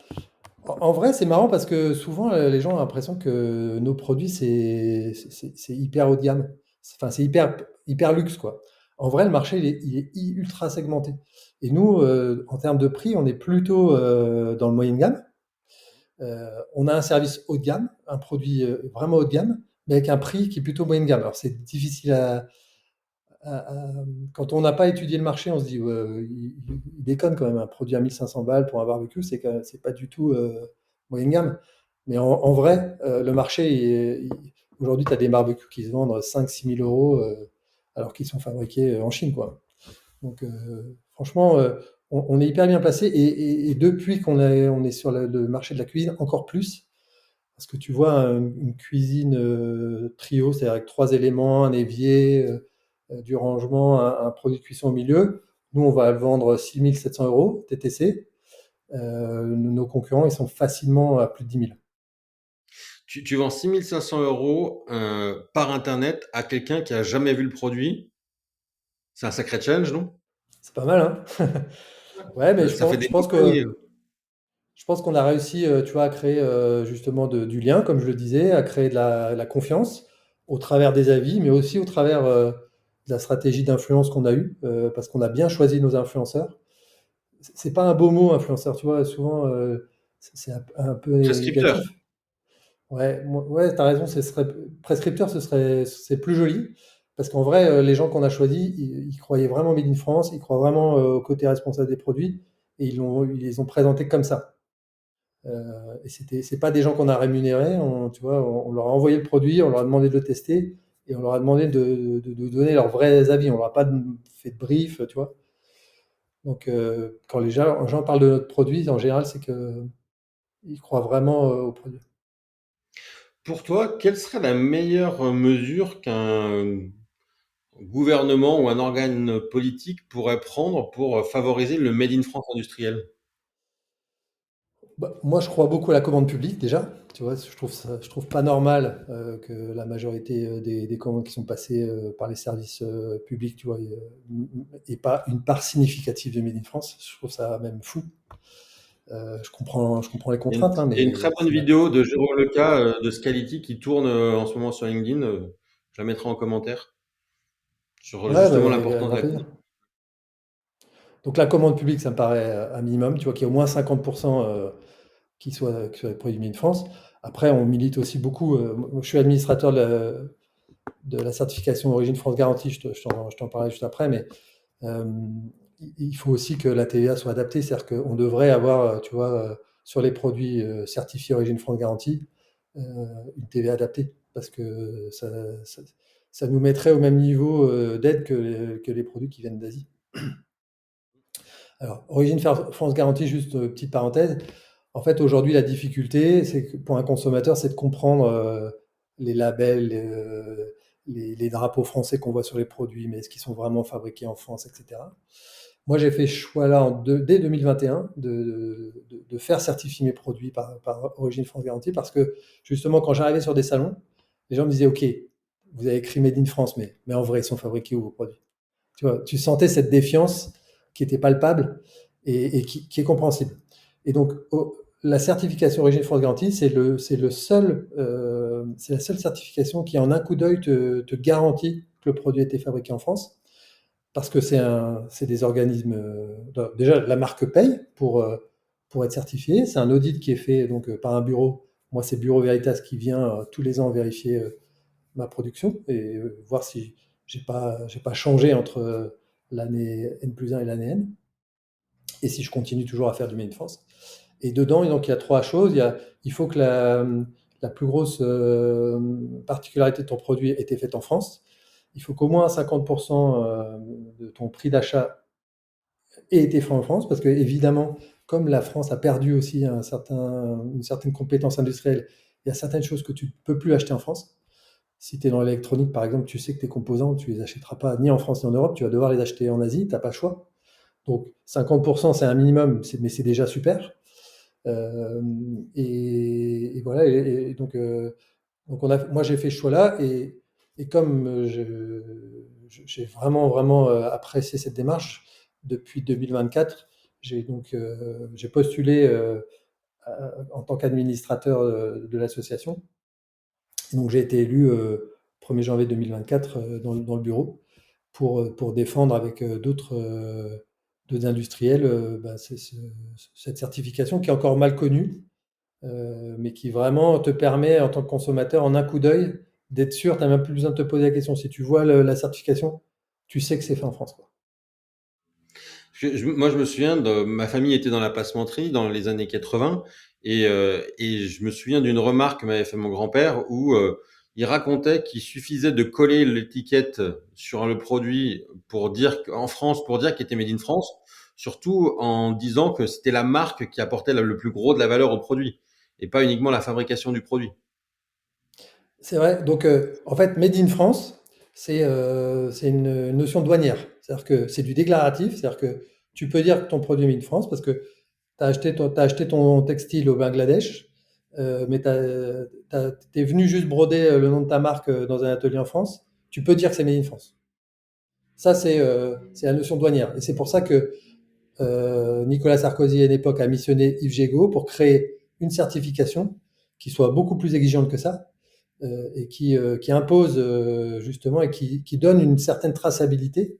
en vrai, c'est marrant parce que souvent, les gens ont l'impression que nos produits, c'est hyper haut de gamme. Enfin, c'est hyper luxe, quoi. En vrai, le marché, il est ultra segmenté. Et nous, en termes de prix, on est plutôt dans le moyen de gamme. On a un service haut de gamme, un produit vraiment haut de gamme, mais avec un prix qui est plutôt moyen de gamme. Alors, c'est difficile quand on n'a pas étudié le marché, on se dit, ouais, il déconne quand même, un produit à 1500 balles pour un barbecue, c'est pas du tout moyenne gamme. Mais en vrai, le marché, aujourd'hui, tu as des barbecues qui se vendent 5 000 à 6 000 euros alors qu'ils sont fabriqués en Chine, quoi. Donc, franchement, on est hyper bien placé. Et depuis on est sur le marché de la cuisine, encore plus, parce que tu vois, une cuisine trio, c'est-à-dire avec trois éléments, un évier, du rangement, un produit de cuisson au milieu. Nous, on va le vendre 6 700 euros TTC. Nos concurrents, ils sont facilement à plus de 10 000. Tu vends 6 500 € par internet à quelqu'un qui a jamais vu le produit. C'est un sacré challenge, non? C'est pas mal, hein? Ouais, mais Ça fait je des pense mois panier. que Je pense qu'on a réussi, tu vois, à créer justement du lien, comme je le disais, à créer de la confiance au travers des avis, mais aussi au travers de la stratégie d'influence qu'on a eue, parce qu'on a bien choisi nos influenceurs. C'est pas un beau mot, influenceur, tu vois, souvent c'est un peu Prescripteur. négatif. Ouais, ouais, t'as raison, prescripteur, c'est plus joli, parce qu'en vrai, les gens qu'on a choisis, ils croyaient vraiment Made in France, ils croient vraiment au côté responsable des produits, et ils les ont présentés comme ça. Et c'est pas des gens qu'on a rémunérés, tu vois, on leur a envoyé le produit, on leur a demandé de le tester, et on leur a demandé de donner leurs vrais avis. On leur a pas fait de brief, tu vois. Donc, quand les gens parlent de notre produit, en général, c'est que ils croient vraiment au produit. Pour toi, quelle serait la meilleure mesure qu'un gouvernement ou un organe politique pourrait prendre pour favoriser le Made in France industriel? Bah, moi, je crois beaucoup à la commande publique déjà. Tu vois, je trouve pas normal que la majorité des commandes qui sont passées par les services publics, tu vois, et pas une part significative de Made in France. Je trouve ça même fou. Je comprends les contraintes, hein, Il y a une très mais bonne vidéo de Jérôme Leca de Scality qui tourne en ce moment sur LinkedIn. Je la mettrai en commentaire sur ouais, bah, justement avec un l'importance de grand la plaisir. commande. Donc la commande publique, ça me paraît un minimum, tu vois, qu'il y ait au moins 50% qui soient des produits Made in France. Après, on milite aussi beaucoup. Moi, je suis administrateur de la certification Origine France Garantie, je t'en parlais juste après, mais euh, il faut aussi que la TVA soit adaptée, c'est-à-dire qu'on devrait avoir, tu vois, sur les produits certifiés Origine France Garantie, euh, une TVA adaptée, parce que ça nous mettrait au même niveau d'aide que les produits qui viennent d'Asie. Alors, Origine France Garantie, juste petite parenthèse. En fait, aujourd'hui, la difficulté, c'est que pour un consommateur, c'est de comprendre les labels, les drapeaux français qu'on voit sur les produits, mais est-ce qu'ils sont vraiment fabriqués en France, etc. Moi, j'ai fait ce choix-là dès 2021 de faire certifier mes produits par Origine France Garantie parce que justement, quand j'arrivais sur des salons, les gens me disaient, OK, vous avez écrit Made in France, mais en vrai, ils sont fabriqués où vos produits? Tu vois, tu sentais cette défiance qui était palpable et qui est compréhensible. Et donc, la certification Origine France Garantie, c'est la seule certification qui, en un coup d'œil, te garantit que le produit a été fabriqué en France, parce que c'est des organismes. Déjà, la marque paye pour être certifiée. C'est un audit qui est fait donc par un bureau. Moi, c'est Bureau Veritas qui vient tous les ans vérifier ma production et voir si j'ai pas changé entre l'année N+1 et l'année N, et si je continue toujours à faire du Made in France. Et dedans, donc, il y a trois choses. Il faut que la plus grosse particularité de ton produit ait été faite en France. Il faut qu'au moins 50% de ton prix d'achat ait été fait en France, parce que évidemment, comme la France a perdu aussi une certaine compétence industrielle, il y a certaines choses que tu ne peux plus acheter en France. Si tu es dans l'électronique, par exemple, tu sais que tes composants, tu les achèteras pas ni en France ni en Europe, tu vas devoir les acheter en Asie, tu n'as pas le choix. Donc 50%, c'est un minimum, mais c'est déjà super. Euh, et voilà, donc moi j'ai fait ce choix-là, et comme j'ai vraiment apprécié cette démarche depuis 2024, j'ai postulé en tant qu'administrateur de l'association. Et donc j'ai été élu 1er janvier 2024 dans le bureau pour défendre avec d'autres industriels cette certification qui est encore mal connue, mais qui vraiment te permet en tant que consommateur en un coup d'œil d'être sûr, tu n'as même plus besoin de te poser la question. Si tu vois la certification, tu sais que c'est fait en France, quoi. Moi, je me souviens de ma famille était dans la passementerie dans les années 80 et je me souviens d'une remarque que m'avait fait mon grand-père où il racontait qu'il suffisait de coller l'étiquette sur le produit pour dire qu'en France, pour dire qu'il était made in France, surtout en disant que c'était la marque qui apportait le plus gros de la valeur au produit et pas uniquement la fabrication du produit. C'est vrai. Donc, en fait, Made in France, c'est une notion douanière. C'est-à-dire que c'est du déclaratif. C'est-à-dire que tu peux dire que ton produit est Made in France parce que t'as acheté ton textile au Bangladesh, mais t'es venu juste broder le nom de ta marque dans un atelier en France. Tu peux dire que c'est Made in France. Ça, c'est la notion douanière. Et c'est pour ça que Nicolas Sarkozy, à une époque, a missionné Yves Gégaud pour créer une certification qui soit beaucoup plus exigeante que ça, qui impose justement et qui donne une certaine traçabilité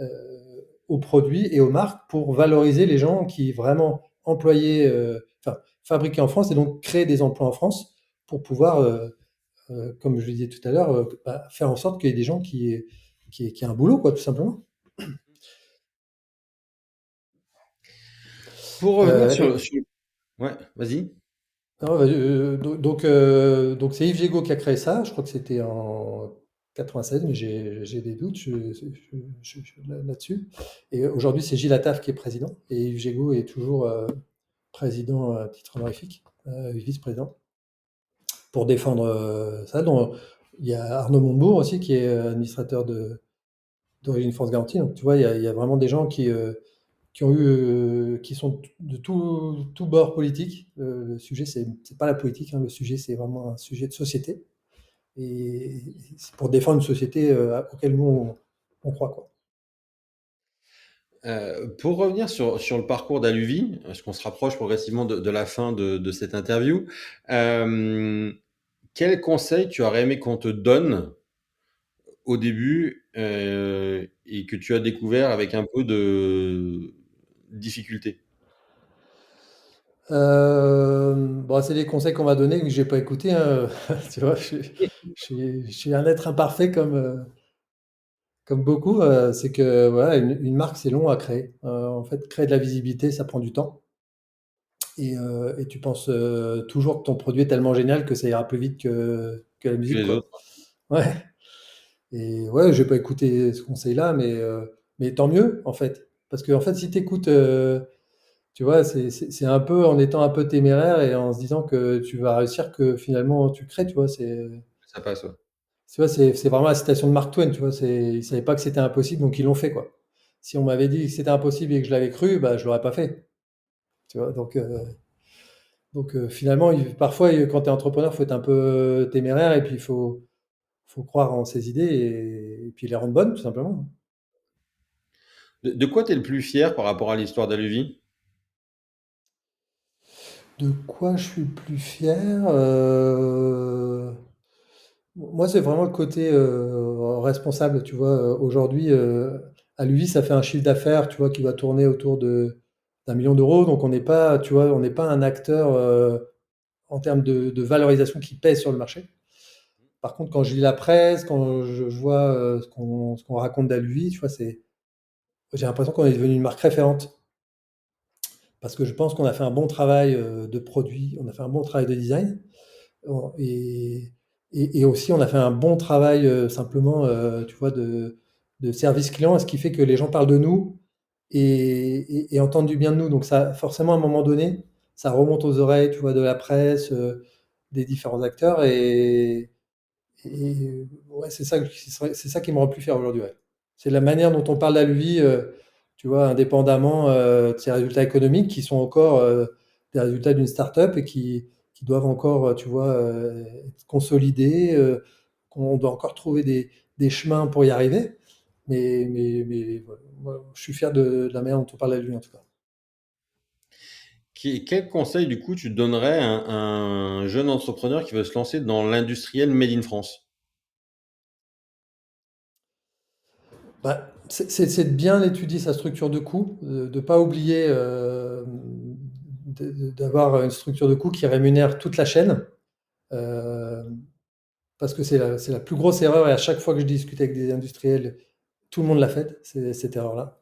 euh, aux produits et aux marques pour valoriser les gens qui vraiment employaient, enfin, fabriquaient en France et donc créer des emplois en France pour pouvoir, comme je le disais tout à l'heure, bah, faire en sorte qu'il y ait des gens qui aient un boulot, quoi, tout simplement. Pour revenir Et, Ouais, vas-y. non, donc c'est Yves Gégaud qui a créé ça. Je crois que c'était en 96, mais j'ai des doutes là-dessus. Et aujourd'hui, c'est Gilles Attaf qui est président. Et Yves Gégaud est toujours président à titre honorifique, vice-président, pour défendre ça. Donc, il y a Arnaud Montebourg aussi, qui est administrateur d'Origine France Garantie. Donc, tu vois, il y a vraiment des gens qui sont de tout bord politique. Le sujet, c'est pas la politique, hein, le sujet, c'est vraiment un sujet de société. Et c'est pour défendre une société auquel nous, on croit, quoi. Pour revenir sur le parcours d'Aluvi, parce qu'on se rapproche progressivement de la fin de cette interview, quel conseil tu aurais aimé qu'on te donne au début et que tu as découvert avec un peu de difficulté? Bon, c'est des conseils qu'on m'a donnés que j'ai pas écoutés, hein. Tu vois, je suis un être imparfait comme beaucoup. C'est que voilà, une marque, c'est long à créer. En fait, créer de la visibilité, ça prend du temps. Et tu penses toujours que ton produit est tellement génial que ça ira plus vite que la Que musique, les quoi. autres? Ouais. Et ouais, j'ai pas écouté ce conseil-là, mais tant mieux, en fait. Parce que, en fait, si tu écoutes, tu vois, c'est un peu en étant un peu téméraire et en se disant que tu vas réussir que finalement tu crées, tu vois. Ça passe, ouais. Tu vois, c'est vraiment la citation de Mark Twain, tu vois. Ils savaient pas que c'était impossible, donc ils l'ont fait, quoi. Si on m'avait dit que c'était impossible et que je l'avais cru, bah, je l'aurais pas fait. Tu vois, donc finalement, parfois, quand tu es entrepreneur, il faut être un peu téméraire et puis il faut croire en ses idées et puis les rendre bonnes, tout simplement. De quoi tu es le plus fier par rapport à l'histoire d'Aluvi? De quoi je suis le plus fier? Moi, c'est vraiment le côté responsable, tu vois. Aujourd'hui, à lui, ça fait un chiffre d'affaires, tu vois, qui va tourner autour d'un million d'euros. Donc, on n'est pas, tu vois, on n'est pas un acteur en termes de valorisation qui pèse sur le marché. Par contre, quand je lis la presse, quand je vois ce qu'on raconte d'Aluvi, tu vois, j'ai l'impression qu'on est devenu une marque référente. Parce que je pense qu'on a fait un bon travail de produit, on a fait un bon travail de design. Et, et aussi, on a fait un bon travail simplement, tu vois, de service client, ce qui fait que les gens parlent de nous et entendent du bien de nous. Donc ça, forcément, à un moment donné, ça remonte aux oreilles, tu vois, de la presse, des différents acteurs. Et ouais, c'est ça qui me rend plus fier aujourd'hui. Ouais. C'est la manière dont on parle à lui, tu vois, indépendamment de ses résultats économiques, qui sont encore des résultats d'une start-up et qui doivent encore, tu vois, être consolidés. Qu'on doit encore trouver des chemins pour y arriver. Mais voilà, moi, je suis fier de la manière dont on parle à lui, en tout cas. Quel conseil, du coup, tu donnerais à un jeune entrepreneur qui veut se lancer dans l'industriel Made in France? Bah, c'est de bien étudier sa structure de coût, de ne pas oublier d'avoir une structure de coût qui rémunère toute la chaîne, euh, parce que c'est la plus grosse erreur, et à chaque fois que je discute avec des industriels, tout le monde l'a faite, cette erreur-là.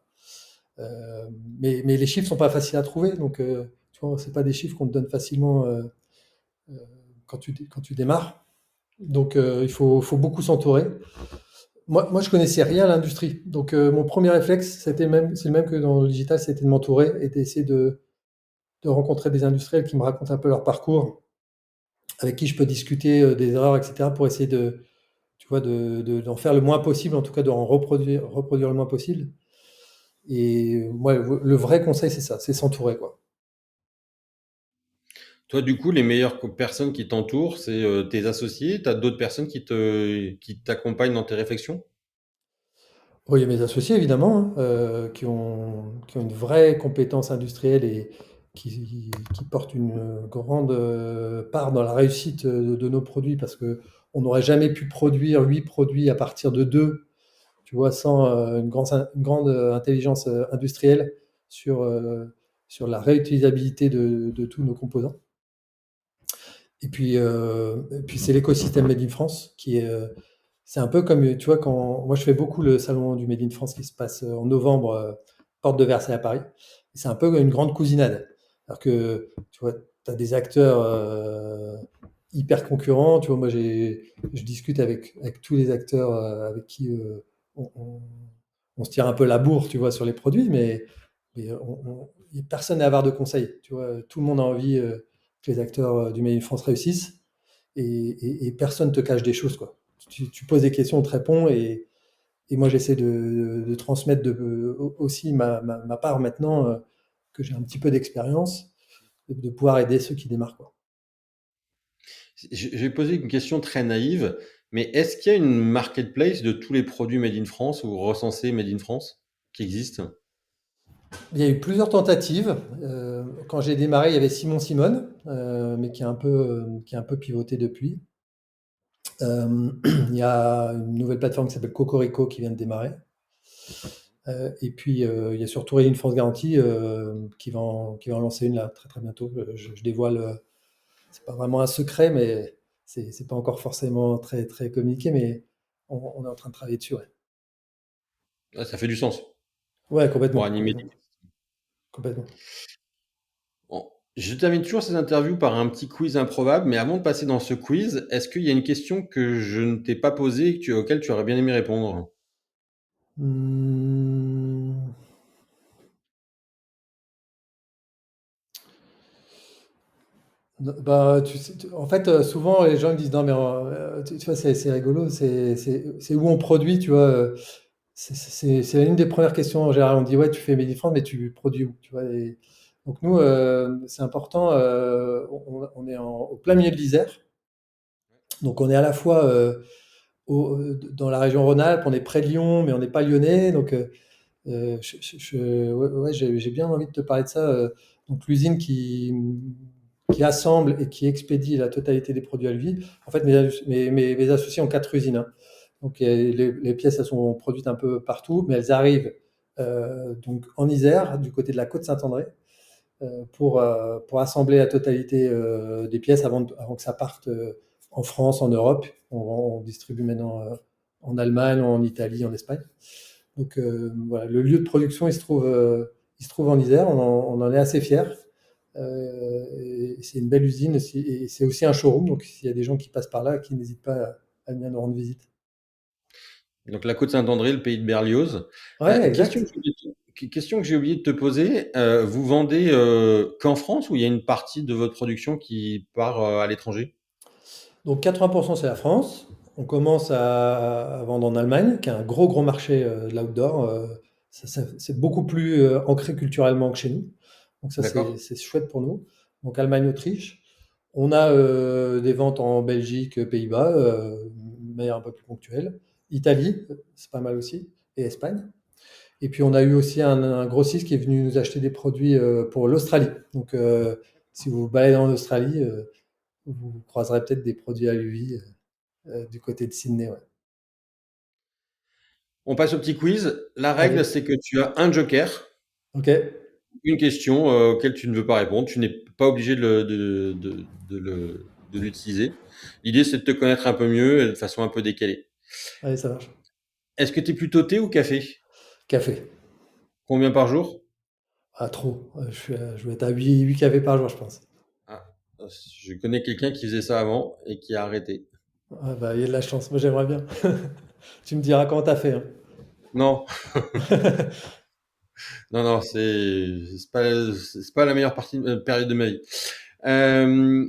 Euh, mais les chiffres sont pas faciles à trouver, donc tu vois, c'est pas des chiffres qu'on te donne facilement euh, quand tu démarres. Donc il faut beaucoup s'entourer. Moi, je connaissais rien à l'industrie. Donc, mon premier réflexe, c'est le même que dans le digital, c'était de m'entourer et d'essayer de rencontrer des industriels qui me racontent un peu leur parcours, avec qui je peux discuter des erreurs, etc., pour essayer tu vois, d'en faire le moins possible, en tout cas d'en reproduire le moins possible. Et moi, le vrai conseil, c'est ça, c'est s'entourer, quoi. Toi, du coup, les meilleures personnes qui t'entourent, c'est tes associés. Tu as d'autres personnes qui t'accompagnent dans tes réflexions? Oui, il y a mes associés évidemment, hein, qui ont une vraie compétence industrielle et qui portent une grande part dans la réussite de nos produits parce que on n'aurait jamais pu produire 8 produits à partir de 2, tu vois, sans une grande intelligence industrielle sur, sur la réutilisabilité de tous nos composants. Et puis c'est l'écosystème Made in France qui est, c'est un peu comme, tu vois, quand moi je fais beaucoup le salon du Made in France qui se passe en novembre, porte de Versailles à Paris. Et c'est un peu une grande cousinade. Alors que, tu vois, tu as des acteurs hyper concurrents. Tu vois, moi je discute avec tous les acteurs avec qui on, on- on se tire un peu la bourre, tu vois, sur les produits, mais personne n'est avare de conseils. Tu vois, tout le monde a envie que les acteurs du Made in France réussissent et personne te cache des choses, quoi. Tu poses des questions, on te répond et moi j'essaie de transmettre aussi ma part maintenant que j'ai un petit peu d'expérience, de pouvoir aider ceux qui démarrent, quoi. Je vais poser une question très naïve, mais est-ce qu'il y a une marketplace de tous les produits Made in France ou recensés Made in France qui existent? Il y a eu plusieurs tentatives. Quand j'ai démarré, il y avait Simon Simone, mais qui a un peu pivoté depuis. Il y a une nouvelle plateforme qui s'appelle Cocorico qui vient de démarrer. Et puis, il y a surtout Rayline France Garantie qui va en lancer une là très très bientôt. Je dévoile, c'est pas vraiment un secret, mais c'est pas encore forcément très très communiqué, mais on est en train de travailler dessus. Ouais, Ah, ça fait du sens ouais, pour complètement, animer. complètement, complètement. Bon, je termine toujours ces interviews par un petit quiz improbable, mais avant de passer dans ce quiz, est-ce qu'il y a une question que je ne t'ai pas posée et auquel tu aurais bien aimé répondre? Hmm. Bah, en fait, souvent les gens me disent non mais tu vois c'est rigolo, c'est où on produit, tu vois. C'est une des premières questions en général. On dit ouais tu fais Medifrance mais tu produis où, tu vois. Et donc nous c'est important. On est au plein milieu de l'Isère, donc on est à la fois dans la région Rhône-Alpes, on est près de Lyon mais on n'est pas lyonnais, donc ouais, ouais, j'ai bien envie de te parler de ça. Donc l'usine qui assemble et qui expédie la totalité des produits à lui. En fait, mes associés ont 4 usines, hein. Donc les pièces, elles sont produites un peu partout, mais elles arrivent donc en Isère, du côté de la côte Saint-André, pour assembler la totalité des pièces avant que ça parte en France, en Europe. On distribue maintenant en Allemagne, en Italie, en Espagne. Donc voilà, le lieu de production, il se trouve en Isère. On en est assez fiers. Et c'est une belle usine aussi, et c'est aussi un showroom. Donc s'il y a des gens qui passent par là, qui n'hésitent pas à venir nous rendre visite. Donc la Côte-Saint-André, le pays de Berlioz. Ouais, Question exact. que question que j'ai oublié de te poser. Vous vendez qu'en France ou il y a une partie de votre production qui part à l'étranger? Donc 80% c'est la France. On commence à vendre en Allemagne, qui est un gros gros marché de l'outdoor. C'est beaucoup plus ancré culturellement que chez nous. Donc ça D'accord. c'est chouette pour nous. Donc Allemagne, Autriche. On a des ventes en Belgique, Pays-Bas, mais un peu plus ponctuelles. Italie, c'est pas mal aussi, et Espagne. Et puis on a eu aussi un grossiste qui est venu nous acheter des produits pour l'Australie. Donc si vous vous baladez en Australie, vous croiserez peut-être des produits à lui du côté de Sydney. Ouais. On passe au petit quiz. La règle, Allez, c'est que tu as un joker, ok. une question auquel tu ne veux pas répondre. Tu n'es pas obligé de l'utiliser. L'idée, c'est de te connaître un peu mieux et de façon un peu décalée. Allez, ça marche. Est-ce que tu es plutôt thé ou café? Café. Combien par jour? Ah, trop. Je vais être à 8 cafés par jour, je pense. Ah, je connais quelqu'un qui faisait ça avant et qui a arrêté. Ah, bah, il y a de la chance. Moi, j'aimerais bien. Tu me diras comment t'as fait, hein. Non, non, non, c'est pas la meilleure période de ma vie. Euh,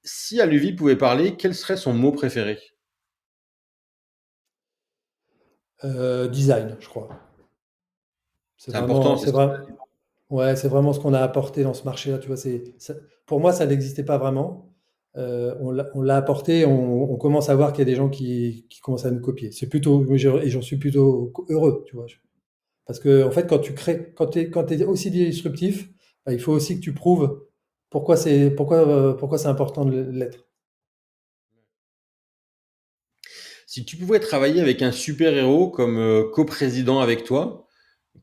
Si Aluvi pouvait parler, quel serait son mot préféré? Design, je crois. C'est important, c'est C'est ce qu'il vrai, ouais, c'est vraiment ce qu'on a apporté dans ce marché-là. Tu vois, pour moi, ça n'existait pas vraiment. on l'a apporté, on commence à voir qu'il y a des gens qui commencent à nous copier. C'est plutôt, et j'en suis plutôt heureux, tu vois. Parce que, en fait, quand tu crées, quand tu es aussi disruptif, bah, il faut aussi que tu prouves pourquoi c'est important de l'être. Si tu pouvais travailler avec un super-héros comme coprésident avec toi,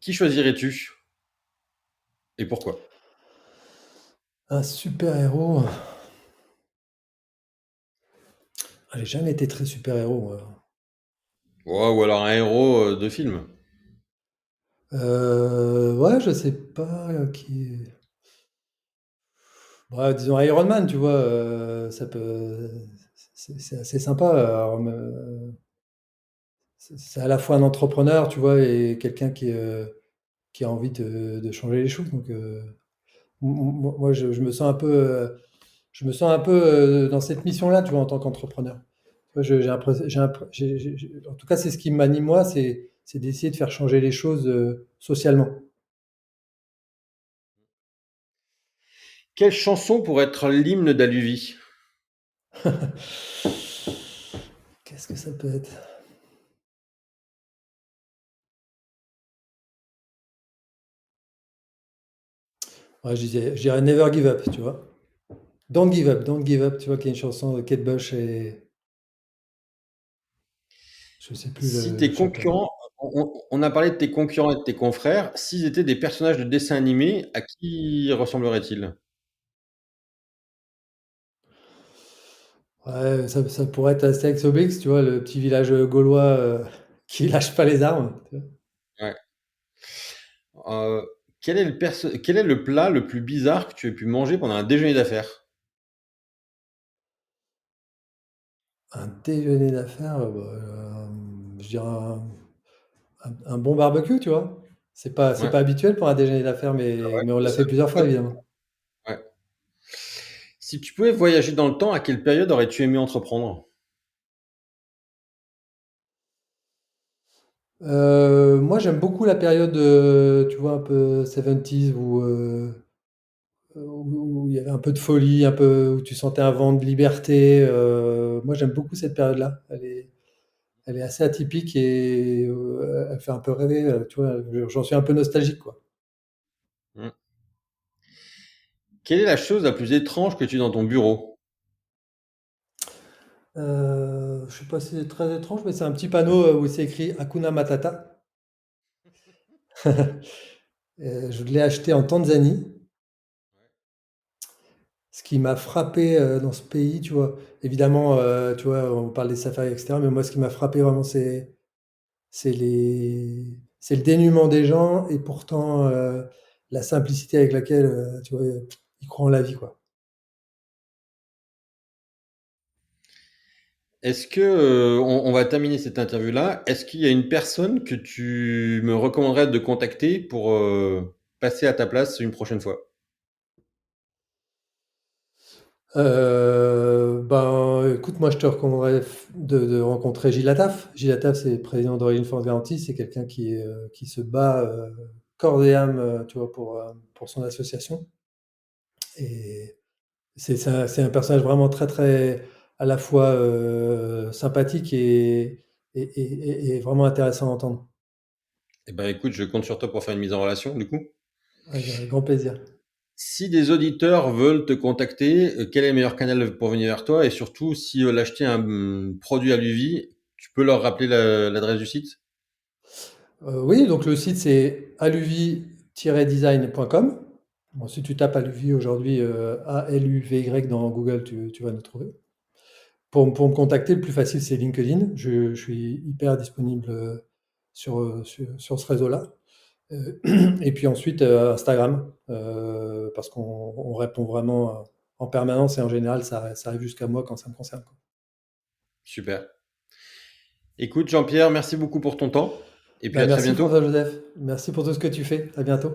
qui choisirais-tu et pourquoi? Un super-héros. J'ai jamais été très super-héros, moi. Ouais, ou alors un héros de film. Ouais, je sais pas qui. Ouais, disons Iron Man, tu vois, ça peut. C'est assez sympa. Alors, c'est à la fois un entrepreneur, tu vois, et quelqu'un qui a envie de changer les choses. Donc, moi, je me sens un peu, dans cette mission-là, tu vois, en tant qu'entrepreneur. Tu vois, en tout cas, c'est ce qui m'anime moi, c'est d'essayer de faire changer les choses socialement. Quelle chanson pourrait être l'hymne d'Aluvie? Qu'est-ce que ça peut être? Ouais, je dirais Never Give Up, tu vois. Don't Give Up, tu vois, qui est une chanson de Kate Bush et je sais plus Si le tes chanteur. concurrents, on a parlé de tes concurrents et de tes confrères, s'ils étaient des personnages de dessins animés, à qui ressembleraient-ils? Ouais, ça pourrait être Astérix Obélix, tu vois, le petit village gaulois qui lâche pas les armes. Tu vois. Ouais. Euh, quel est le plat le plus bizarre que tu aies pu manger pendant un déjeuner d'affaires? Un déjeuner d'affaires, je dirais un bon barbecue, tu vois. C'est Ouais. pas habituel pour un déjeuner d'affaires, mais on l'a fait plusieurs fois, évidemment. Ouais. Si tu pouvais voyager dans le temps, à quelle période aurais-tu aimé entreprendre? Moi, j'aime beaucoup la période, tu vois, un peu 70s où il y avait un peu de folie, un peu où tu sentais un vent de liberté. Moi, j'aime beaucoup cette période-là. Elle est assez atypique et elle fait un peu rêver. Tu vois, j'en suis un peu nostalgique, quoi. Hmm. Quelle est la chose la plus étrange que tu as dans ton bureau? Je sais pas si c'est très étrange, mais c'est un petit panneau où c'est écrit Hakuna Matata. Je l'ai acheté en Tanzanie. Ce qui m'a frappé dans ce pays, tu vois, évidemment, tu vois, on parle des safaris, etc. Mais moi, ce qui m'a frappé vraiment, c'est le dénuement des gens et pourtant la simplicité avec laquelle, tu vois, ils croient en la vie, quoi. Est-ce que, on va terminer cette interview-là. Est-ce qu'il y a une personne que tu me recommanderais de contacter pour passer à ta place une prochaine fois? Ben, écoute, moi, je te recommanderais de rencontrer Gilles Attaf. Gilles Attaf, c'est le président d'Origine France Garantie. C'est quelqu'un qui se bat corps et âme, tu vois, pour son association. Et c'est un personnage vraiment très, très, à la fois sympathique et vraiment intéressant à entendre. Eh ben, écoute, je compte sur toi pour faire une mise en relation, du coup. Avec grand plaisir. Si des auditeurs veulent te contacter, quel est le meilleur canal pour venir vers toi? Et surtout, s'ils veulent acheter un produit à Luvi, tu peux leur rappeler l'adresse du site? Oui, donc le site c'est aluvi-design.com. Bon, si tu tapes Aluvi aujourd'hui, Aluvy dans Google, tu vas nous trouver. Pour me contacter, le plus facile c'est LinkedIn. Je suis hyper disponible sur ce réseau-là. Et puis ensuite Instagram, parce qu'on répond vraiment en permanence et en général ça arrive jusqu'à moi quand ça me concerne, quoi. Super. Écoute, Jean-Pierre, merci beaucoup pour ton temps. Et puis Bah, à très merci bientôt. François Joseph, merci pour tout ce que tu fais. À bientôt.